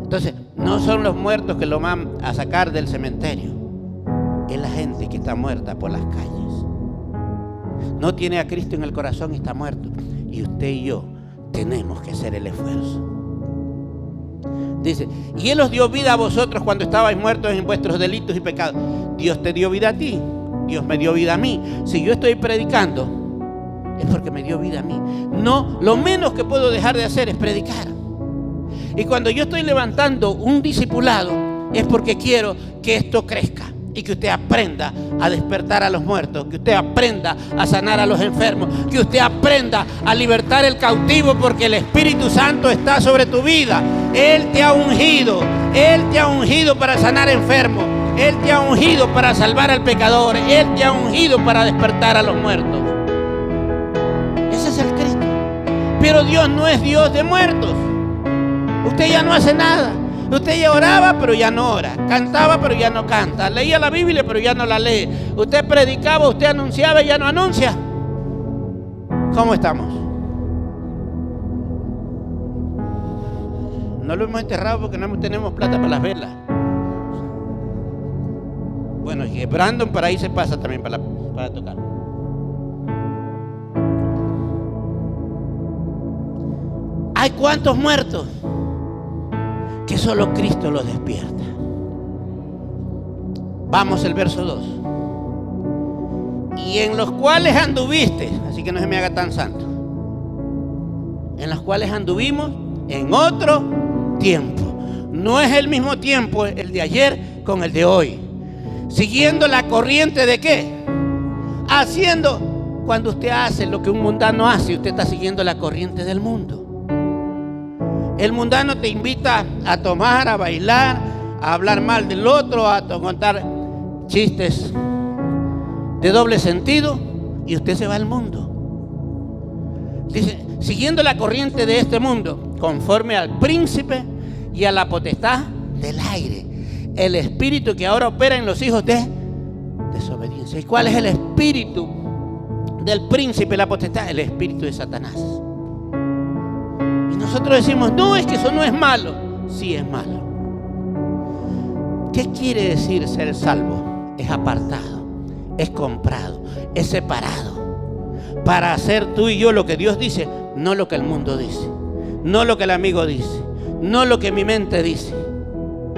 Entonces, no son los muertos que lo van a sacar del cementerio. Es la gente que está muerta por las calles. No tiene a Cristo en el corazón y está muerto. Y usted y yo tenemos que hacer el esfuerzo. Dice, y Él os dio vida a vosotros cuando estabais muertos en vuestros delitos y pecados. Dios te dio vida a ti. Dios me dio vida a mí. Si yo estoy predicando, es porque me dio vida a mí. No, lo menos que puedo dejar de hacer es predicar. Y cuando yo estoy levantando un discipulado, es porque quiero que esto crezca y que usted aprenda a despertar a los muertos, que usted aprenda a sanar a los enfermos, que usted aprenda a libertar el cautivo, porque el Espíritu Santo está sobre tu vida. Él te ha ungido para sanar enfermos. Él te ha ungido para salvar al pecador. Él te ha ungido para despertar a los muertos. Ese es el Cristo. Pero Dios no es Dios de muertos. Usted ya no hace nada. Usted ya oraba, pero ya no ora. Cantaba, pero ya no canta. Leía la Biblia, pero ya no la lee. Usted predicaba, usted anunciaba y ya no anuncia. ¿Cómo estamos? No lo hemos enterrado porque no tenemos plata para las velas. Bueno, y Brandon para ahí se pasa también para tocar. Hay cuántos muertos que solo Cristo los despierta. Vamos al verso 2. Y en los cuales anduviste, así que no se me haga tan santo, en los cuales anduvimos en otro tiempo. No es el mismo tiempo el de ayer con el de hoy. Siguiendo la corriente de ¿qué? Haciendo. Cuando usted hace lo que un mundano hace, usted está siguiendo la corriente del mundo. El mundano te invita a tomar, a bailar, a hablar mal del otro, a contar chistes de doble sentido, y usted se va al mundo. Dice, siguiendo la corriente de este mundo, conforme al príncipe y a la potestad del aire, el espíritu que ahora opera en los hijos de desobediencia. ¿Y cuál es el espíritu del príncipe, la potestad? El espíritu de Satanás. Y nosotros decimos, no, es que eso no es malo. Sí es malo. ¿Qué quiere decir ser salvo? Es apartado, es comprado, es separado, para hacer tú y yo lo que Dios dice, no lo que el mundo dice, no lo que el amigo dice, no lo que mi mente dice.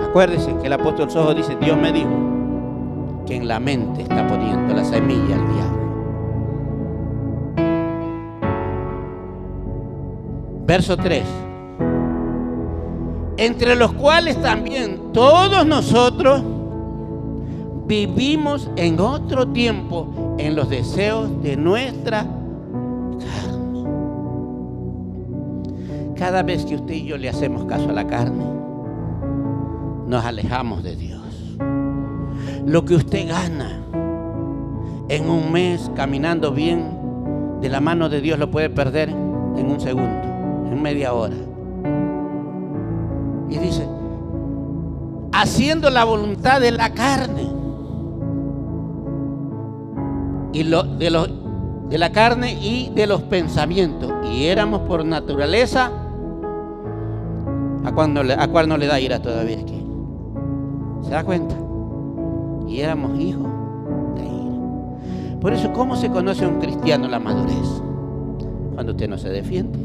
Acuérdense que el apóstol Sojo dice, Dios me dijo que en la mente está poniendo la semilla al diablo. Verso 3. Entre los cuales también todos nosotros vivimos en otro tiempo en los deseos de nuestra carne. Cada vez que usted y yo le hacemos caso a la carne, nos alejamos de Dios. Lo que usted gana en un mes caminando bien de la mano de Dios lo puede perder en un segundo, en media hora. Y dice, haciendo la voluntad de la carne y de la carne y de los pensamientos, y éramos por naturaleza. ¿A cuál no le da ira todavía aquí? ¿Se da cuenta? Y éramos hijos de ira. Por eso, ¿cómo se conoce a un cristiano la madurez? Cuando usted no se defiende.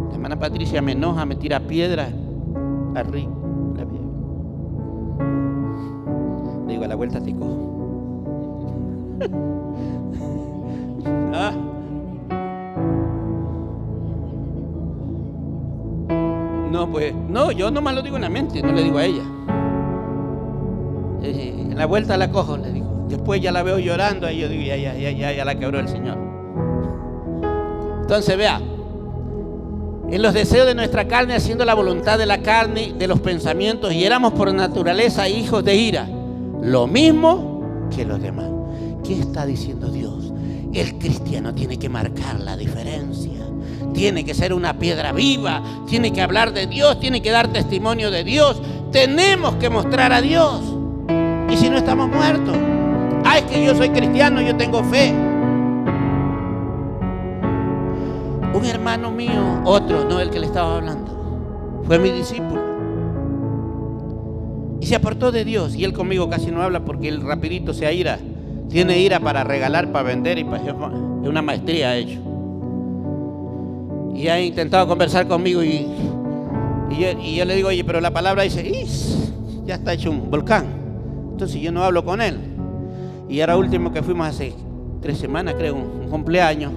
La hermana Patricia me enoja, me tira piedra arriba. Le digo, a la vuelta te cojo. ¿Ah? No, pues, no, yo nomás lo digo en la mente, no le digo a ella. En la vuelta la cojo, le digo. Después ya la veo llorando y yo digo, ya la quebró el Señor. Entonces, vea, en los deseos de nuestra carne, haciendo la voluntad de la carne, de los pensamientos, y éramos por naturaleza hijos de ira, lo mismo que los demás. ¿Qué está diciendo Dios? El cristiano tiene que marcar la diferencia. Tiene que ser una piedra viva, tiene que hablar de Dios, tiene que dar testimonio de Dios. Tenemos que mostrar a Dios. Y si no, estamos muertos. Es que yo soy cristiano, yo tengo fe. Un hermano mío, otro, no el que le estaba hablando, fue mi discípulo y se apartó de Dios. Y él conmigo casi no habla porque él rapidito se aira. Tiene ira para regalar, para vender, y es una maestría ha hecho. Y ha intentado conversar conmigo y yo le digo, oye, pero la palabra dice, ya está hecho un volcán. Entonces yo no hablo con él. Y ahora último que fuimos hace 3 semanas, creo, un cumpleaños.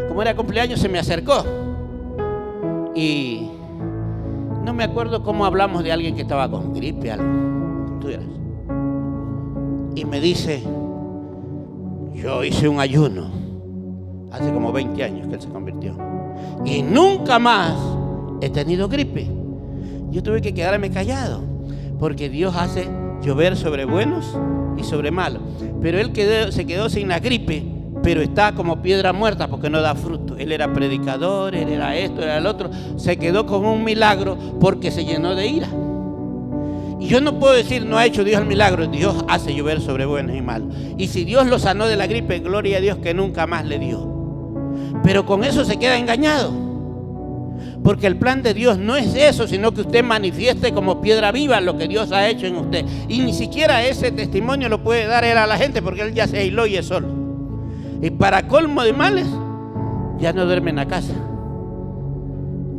Como era cumpleaños, se me acercó. Y no me acuerdo cómo hablamos de alguien que estaba con gripe, algo. Tú dirás. Y me dice, yo hice un ayuno hace como 20 años que él se convirtió y nunca más he tenido gripe. Yo tuve que quedarme callado porque Dios hace llover sobre buenos y sobre malos. Pero él se quedó sin la gripe, pero está como piedra muerta porque no da fruto. Él era predicador, él era esto, era el otro. Se quedó con un milagro porque se llenó de ira. Y yo no puedo decir, no ha hecho Dios el milagro. Dios hace llover sobre buenos y malos. Y si Dios lo sanó de la gripe, gloria a Dios que nunca más le dio. Pero con eso se queda engañado. Porque el plan de Dios no es eso, sino que usted manifieste como piedra viva lo que Dios ha hecho en usted. Y ni siquiera ese testimonio lo puede dar él a la gente porque él ya se aisló y es solo. Y para colmo de males, ya no duerme en la casa.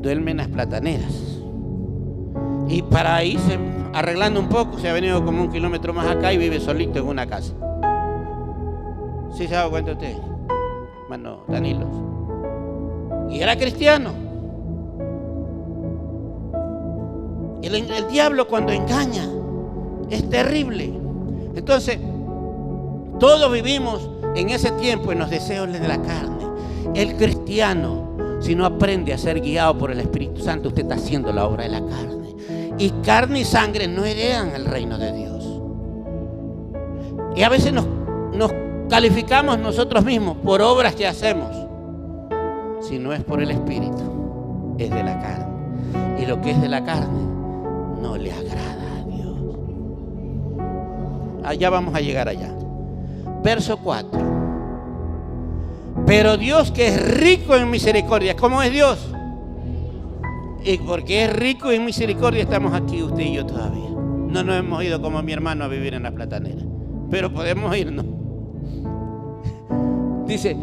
Duerme en las plataneras. Y para irse arreglando un poco, se ha venido como 1 kilómetro más acá y vive solito en una casa. ¿Sí se ha dado cuenta usted, hermano Danilo? Y era cristiano. El diablo cuando engaña es terrible. Entonces, todos vivimos en ese tiempo en los deseos de la carne. El cristiano, si no aprende a ser guiado por el Espíritu Santo, usted está haciendo la obra de la carne. Y carne y sangre no heredan el reino de Dios. Y a veces nos calificamos nosotros mismos por obras que hacemos. Si no es por el Espíritu, es de la carne. Y lo que es de la carne no le agrada a Dios. Allá vamos a llegar allá. Verso 4. Pero Dios, que es rico en misericordia. ¿Cómo es Dios? Y porque es rico en misericordia estamos aquí usted y yo todavía. No nos hemos ido como mi hermano a vivir en la platanera, pero podemos irnos. Dice,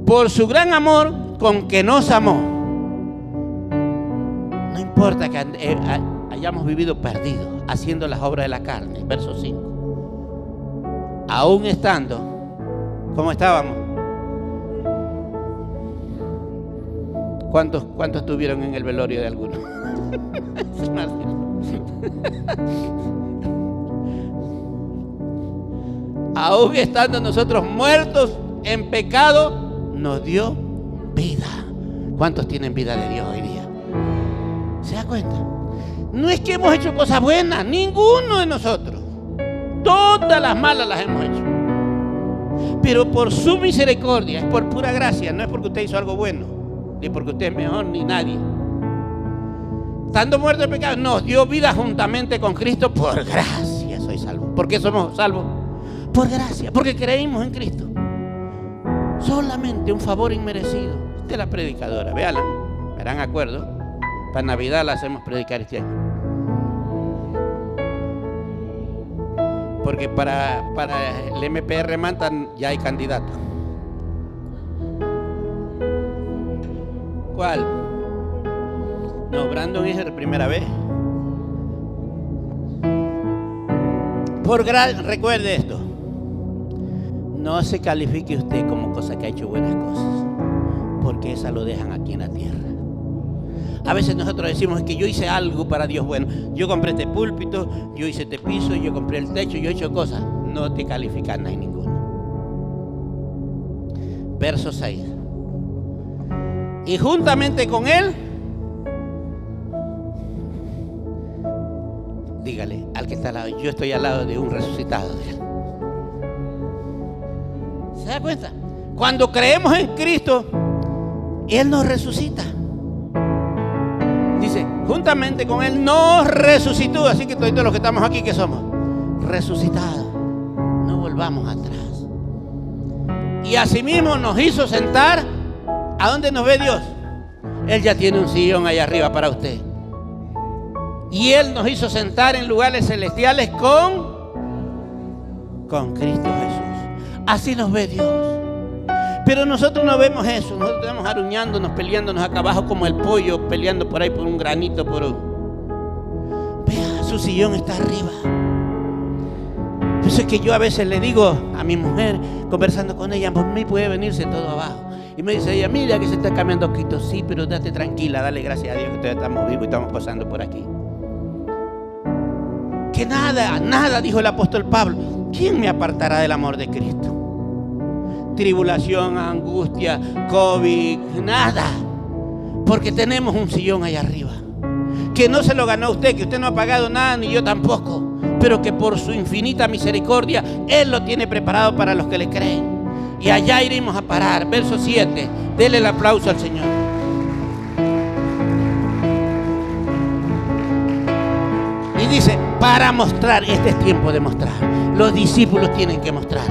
por su gran amor con que nos amó. No importa que hayamos vivido perdidos haciendo las obras de la carne. Verso 5. Aún estando, ¿cómo estábamos? ¿Cuántos estuvieron en el velorio de alguno? Aún estando nosotros muertos en pecado, nos dio vida. ¿Cuántos tienen vida de Dios hoy día? ¿Se da cuenta? No es que hemos hecho cosas buenas, ninguno de nosotros. Todas las malas las hemos hecho. Pero por su misericordia, es por pura gracia, no es porque usted hizo algo bueno, ni porque usted es mejor, ni nadie. Estando muerto en pecado, nos dio vida juntamente con Cristo. Por gracia soy salvo. ¿Por qué somos salvos? Por gracia, porque creímos en Cristo. Solamente un favor inmerecido. Esta es la predicadora, véanla, me harán acuerdo. Para Navidad la hacemos predicar este año. Porque para el MPR Manta ya hay candidato. ¿Cuál? No, Brandon es la primera vez. Recuerde esto. No se califique usted como cosa que ha hecho buenas cosas, porque esa lo dejan aquí en la tierra. A veces nosotros decimos que yo hice algo para Dios bueno. Yo compré este púlpito, yo hice este piso, yo compré el techo, yo he hecho cosas. No te califican, no hay ninguna. Verso 6. Y juntamente con él, dígale al que está al lado, yo estoy al lado de un resucitado. ¿Se da cuenta? Cuando creemos en Cristo, Él nos resucita. Dice, juntamente con Él nos resucitó. Así que todos los que estamos aquí, ¿qué somos? Resucitados. No volvamos atrás. Y asimismo nos hizo sentar. ¿A dónde nos ve Dios? Él ya tiene un sillón allá arriba para usted. Y Él nos hizo sentar en lugares celestiales con Cristo Jesús. Así nos ve Dios. Pero nosotros no vemos eso. Nosotros estamos aruñándonos, peleándonos acá abajo como el pollo, peleando por ahí por un granito, Vea, su sillón está arriba. Yo sé que yo a veces le digo a mi mujer, conversando con ella, por mí puede venirse todo abajo. Y me dice ella, mira que se está cambiando poquito. Sí, pero date tranquila, dale gracias a Dios que todavía estamos vivos y estamos pasando por aquí. Que nada, dijo el apóstol Pablo. ¿Quién me apartará del amor de Cristo? Tribulación, angustia, COVID, nada. Porque tenemos un sillón allá arriba. Que no se lo ganó usted, que usted no ha pagado nada, ni yo tampoco. Pero que por su infinita misericordia, Él lo tiene preparado para los que le creen. Y allá iremos a parar. Verso 7. Dele el aplauso al Señor. Y dice, para mostrar, este es tiempo de mostrar. Los discípulos tienen que mostrar.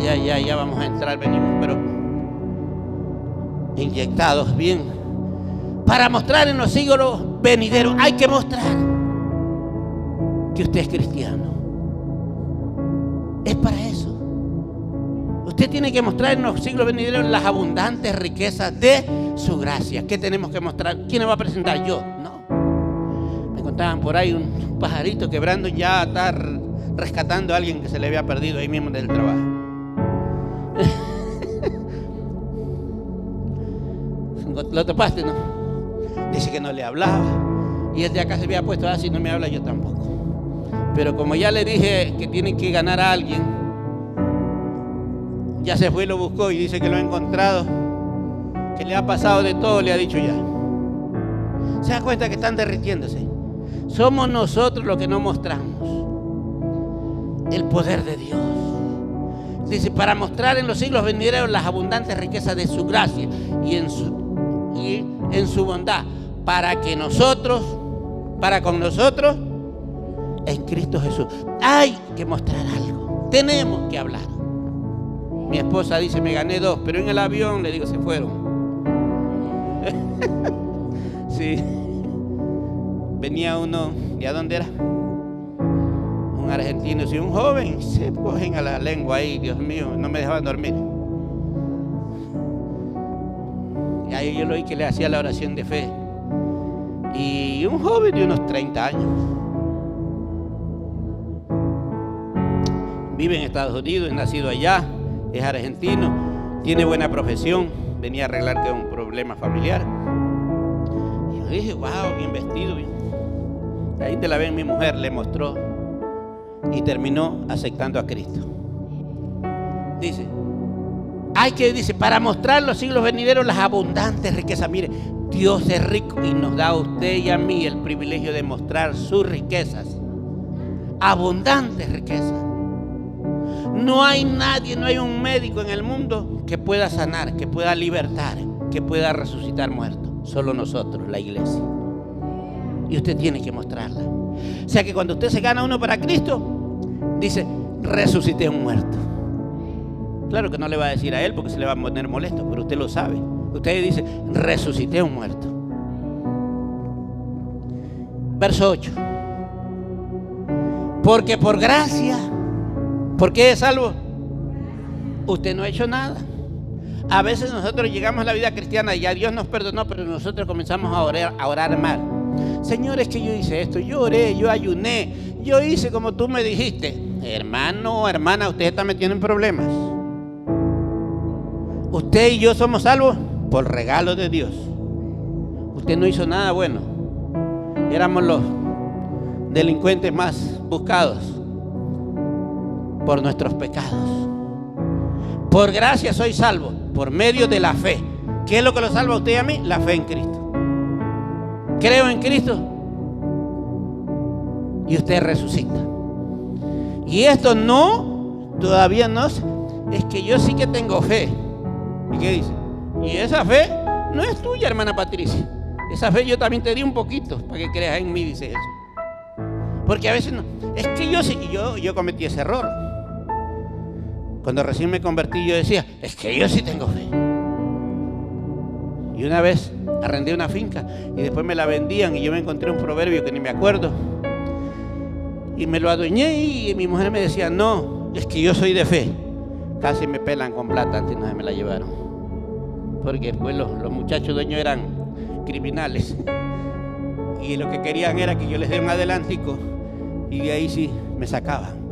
Ya vamos a entrar, venimos, pero inyectados bien. Para mostrar en los siglos venideros, hay que mostrar que usted es cristiano. Es para eso. Usted tiene que mostrar en los siglos venideros las abundantes riquezas de su gracia. ¿Qué tenemos que mostrar? ¿Quién le va a presentar? Yo. No. Me contaban por ahí un pajarito que Brandon ya está rescatando a alguien que se le había perdido ahí mismo del trabajo. Lo topaste, ¿no? Dice que no le hablaba. Y él de acá se había puesto así, no me habla, yo tampoco. Pero como ya le dije que tienen que ganar a alguien, ya se fue y lo buscó y dice que lo ha encontrado, que le ha pasado de todo, le ha dicho ya. ¿Se da cuenta que están derritiéndose? Somos nosotros los que no mostramos el poder de Dios. Dice, para mostrar en los siglos venideros las abundantes riquezas de su gracia y en su bondad, para con nosotros en Cristo Jesús. Hay que mostrar algo, tenemos que hablar. Mi esposa dice, me gané 2, pero en el avión, le digo, se fueron. Sí. Venía uno, ¿y a dónde era? Un argentino, sí, un joven, se cogen a la lengua ahí, Dios mío, no me dejaban dormir. Y ahí yo lo oí que le hacía la oración de fe. Y un joven de unos 30 años. Vive en Estados Unidos, es nacido allá, es argentino, tiene buena profesión, venía a arreglar que un problema. problema familiar. Y yo dije, wow, bien vestido, bien. Ahí te la ven, mi mujer le mostró y terminó aceptando a Cristo. Dice, dice, para mostrar los siglos venideros las abundantes riquezas. Mire, Dios es rico y nos da a usted y a mí el privilegio de mostrar sus riquezas. Abundantes riquezas. No hay nadie, no hay un médico en el mundo que pueda sanar, que pueda libertar, que pueda resucitar muertos. Solo nosotros, la iglesia. Y usted tiene que mostrarla. O sea que cuando usted se gana uno para Cristo, dice, resucité a un muerto. Claro que no le va a decir a él porque se le va a poner molesto, pero usted lo sabe. Usted dice, resucité a un muerto. Verso 8. Porque por gracia, ¿por qué es salvo? Usted no ha hecho nada. A veces nosotros llegamos a la vida cristiana y ya Dios nos perdonó, pero nosotros comenzamos a orar mal. Señor, es que yo hice esto, yo oré, yo ayuné, yo hice como tú me dijiste. Hermano, hermana, usted está metiendo en problemas. Usted y yo somos salvos por regalo de Dios. Usted no hizo nada bueno. Éramos los delincuentes más buscados por nuestros pecados. Por gracia soy salvo, por medio de la fe. ¿Qué es lo que lo salva a usted y a mí? La fe en Cristo. Creo en Cristo y usted resucita. Y esto todavía no, es que yo sí que tengo fe. ¿Y qué dice? Y esa fe no es tuya, hermana Patricia. Esa fe yo también te di un poquito para que creas en mí, dice eso. Porque a veces no, es que yo sí, yo cometí ese error. Cuando recién me convertí yo decía, es que yo sí tengo fe. Y una vez arrendé una finca y después me la vendían y yo me encontré un proverbio que ni me acuerdo. Y me lo adueñé y mi mujer me decía, no, es que yo soy de fe. Casi me pelan con plata, antes no se me la llevaron. Porque después los muchachos dueños eran criminales. Y lo que querían era que yo les dé un adelantico y de ahí sí me sacaban.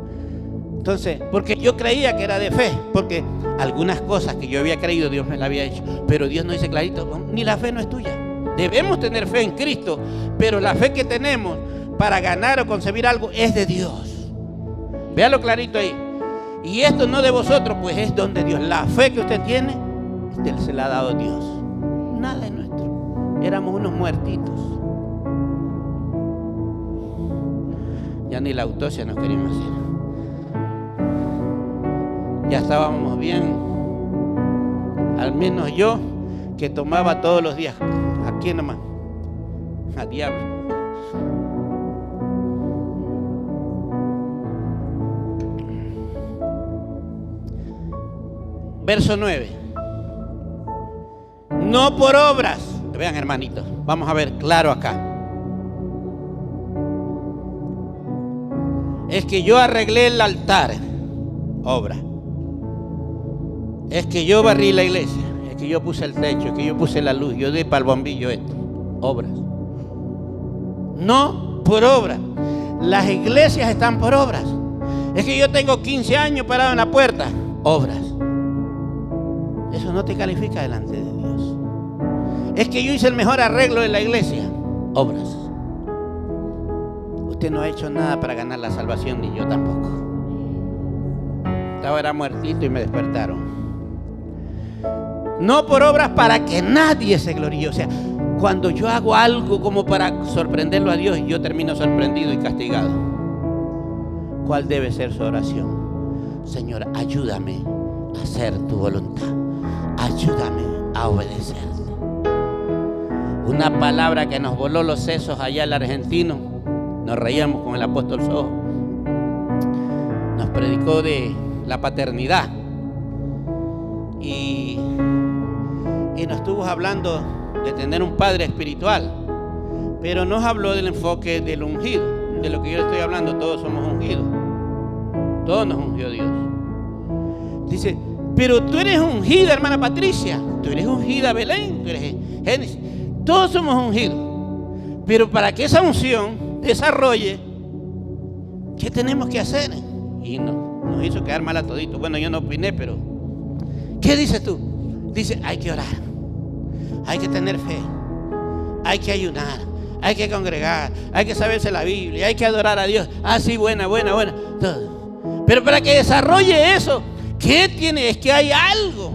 Entonces, porque yo creía que era de fe, porque algunas cosas que yo había creído Dios me las había hecho, pero Dios no dice clarito, ni la fe no es tuya. Debemos tener fe en Cristo, pero la fe que tenemos para ganar o concebir algo es de Dios. Véalo clarito ahí. Y esto no de vosotros, pues es donde Dios. La fe que usted tiene, se la ha dado Dios. Nada es nuestro. Éramos unos muertitos. Ya ni la autopsia nos queríamos hacer. Ya estábamos bien. Al menos yo, que tomaba todos los días. Aquí nomás. A diablo. Verso 9. No por obras. Vean, hermanitos, vamos a ver claro acá. Es que yo arreglé el altar. Obra. Es que yo barrí la iglesia. Es que yo puse el techo. Es que yo puse la luz. Yo di para el bombillo esto. Obras. No por obras. Las iglesias están por obras. Es que yo tengo 15 años parado en la puerta. Obras. Eso no te califica delante de Dios. Es que yo hice el mejor arreglo de la iglesia. Obras. Usted no ha hecho nada para ganar la salvación, ni yo tampoco. Estaba muertito y me despertaron. No por obras para que nadie se gloríe. O sea, cuando yo hago algo como para sorprenderlo a Dios, yo termino sorprendido y castigado. ¿Cuál debe ser su oración? Señor, ayúdame a hacer tu voluntad. Ayúdame a obedecerte. Una palabra que nos voló los sesos allá el argentino. Nos reíamos con el apóstol Sojo. Nos predicó de la paternidad. Y nos estuvo hablando de tener un padre espiritual. Pero nos habló del enfoque del ungido. De lo que yo estoy hablando, todos somos ungidos. Todos nos ungió Dios. Dice, pero tú eres ungida, hermana Patricia. Tú eres ungida, Belén. Tú eres Génesis. Todos somos ungidos. Pero para que esa unción desarrolle, ¿qué tenemos que hacer? Y nos hizo quedar mal a todito. Bueno, yo no opiné, pero ¿qué dices tú? Dice, hay que orar. Hay que tener fe, hay que ayunar, hay que congregar, hay que saberse la Biblia, hay que adorar a Dios. Ah, sí, buena, todo. Pero para que desarrolle eso, ¿qué tiene? Es que hay algo.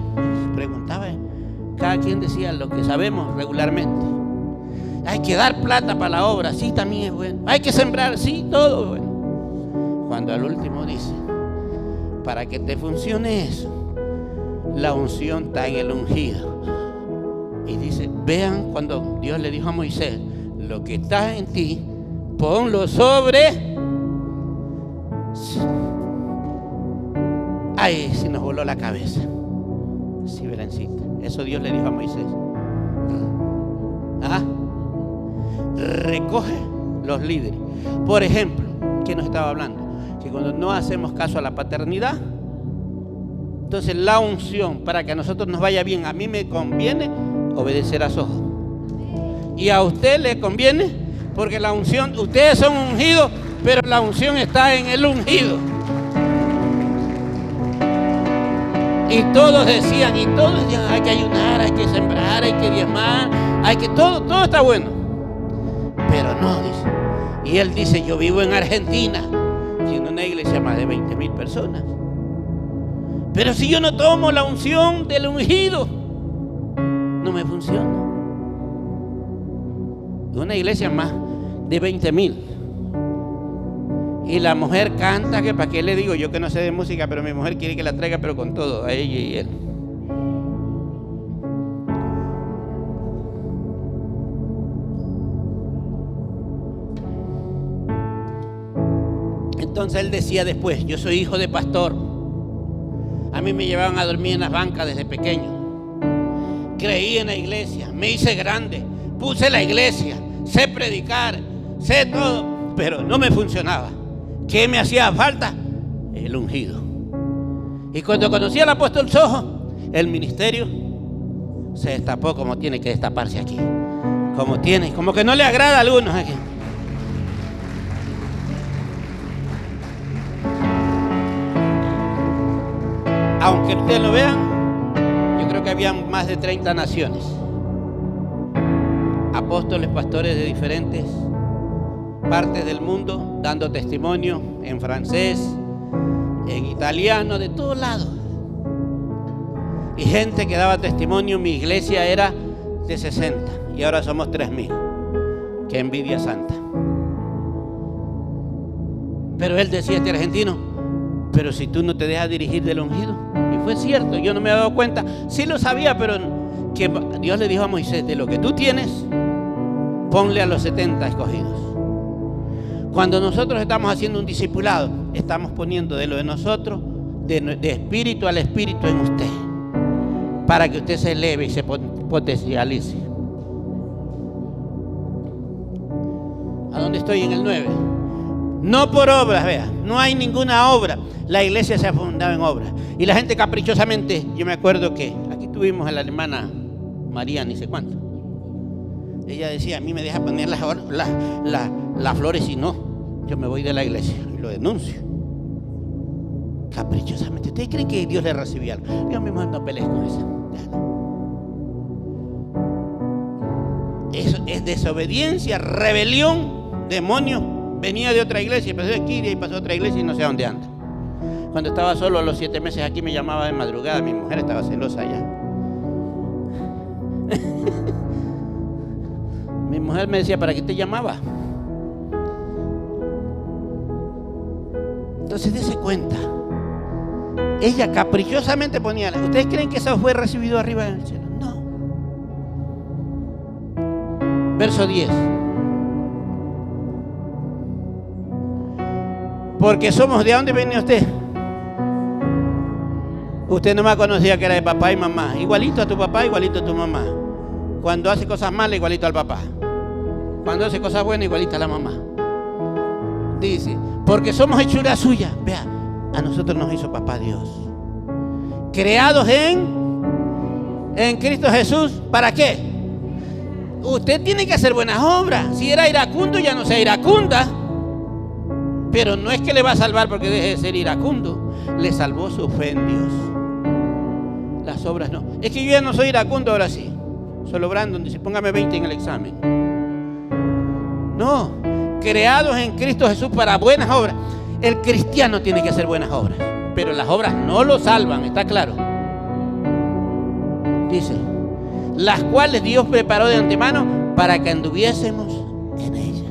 Preguntaba, cada quien decía lo que sabemos regularmente. Hay que dar plata para la obra, sí, también es bueno. Hay que sembrar, sí, todo es bueno. Cuando al último dice, para que te funcione eso, la unción está en el ungido. Y dice, vean cuando Dios le dijo a Moisés, lo que está en ti, ponlo sobre. Ay, se nos voló la cabeza. Sí, Belencita. Eso Dios le dijo a Moisés. Ajá. Recoge los líderes. Por ejemplo, ¿qué nos estaba hablando? Que cuando no hacemos caso a la paternidad, entonces la unción, para que a nosotros nos vaya bien, a mí me conviene obedecer a Sojo. Y a usted le conviene, porque la unción, ustedes son ungidos, pero la unción está en el ungido. Y todos decían, hay que ayunar, hay que sembrar, hay que diezmar, hay que todo está bueno. Pero no, dice. Y él dice, yo vivo en Argentina, siendo una iglesia más de 20,000 personas. Pero si yo no tomo la unción del ungido, no me funciona. Una iglesia más de 20,000. Y la mujer canta, que para qué le digo, yo que no sé de música, pero mi mujer quiere que la traiga, pero con todo, a ella y él. Entonces él decía después, yo soy hijo de pastor. A mí me llevaban a dormir en las bancas desde pequeño. Creí en la iglesia, me hice grande, puse la iglesia, sé predicar, sé todo, pero no me funcionaba. ¿Qué me hacía falta? El ungido. Y cuando conocí al apóstol Sojo, el ministerio se destapó como tiene que destaparse aquí. Como que no le agrada a algunos aquí. Aunque ustedes lo vean, yo creo que habían más de 30 naciones. Apóstoles, pastores de diferentes partes del mundo, dando testimonio en francés, en italiano, de todos lados. Y gente que daba testimonio. Mi iglesia era de 60 y ahora somos 3,000. Qué envidia santa. Pero él decía, este argentino, pero si tú no te dejas dirigir del ungido. Y fue cierto, yo no me había dado cuenta. Sí lo sabía, pero que Dios le dijo a Moisés, de lo que tú tienes, ponle a los 70 escogidos. Cuando nosotros estamos haciendo un discipulado, estamos poniendo de lo de nosotros, de espíritu al espíritu en usted, para que usted se eleve y se potencialice. ¿A dónde estoy? En el 9. No por obras, vea, no hay ninguna obra. La iglesia se ha fundado en obras. Y la gente caprichosamente, yo me acuerdo que aquí tuvimos a la hermana María, ni sé cuánto. Ella decía, a mí me deja poner las flores y no, yo me voy de la iglesia y lo denuncio. Caprichosamente. ¿Ustedes creen que Dios le recibió algo? Yo mismo no pelees con eso. Eso es desobediencia, rebelión, demonio. Venía de otra iglesia, pasó aquí, de ahí pasó a otra iglesia y no sé a dónde anda. Cuando estaba solo a los 7 meses aquí me llamaba de madrugada, mi mujer estaba celosa allá. Mi mujer me decía, ¿para qué te llamaba? Entonces dése cuenta. Ella caprichosamente ponía. ¿Ustedes creen que eso fue recibido arriba del cielo? No. Verso 10. Porque somos, ¿de dónde viene usted? Usted nomás conocía que era de papá y mamá. Igualito a tu papá, igualito a tu mamá. Cuando hace cosas malas, igualito al papá. Cuando hace cosas buenas, igualito a la mamá. Dice, porque somos hechura suya. Vea, a nosotros nos hizo papá Dios. Creados en Cristo Jesús. ¿Para qué? Usted tiene que hacer buenas obras. Si era iracundo, ya no sea iracunda. Pero no es que le va a salvar porque deje de ser iracundo. Le salvó su fe en Dios. Las obras no. Es que yo ya no soy iracundo, ahora sí. Solo Brandon dice, póngame 20 en el examen. No, creados en Cristo Jesús para buenas obras. El cristiano tiene que hacer buenas obras, pero las obras no lo salvan, ¿está claro? Dice, las cuales Dios preparó de antemano para que anduviésemos en ellas.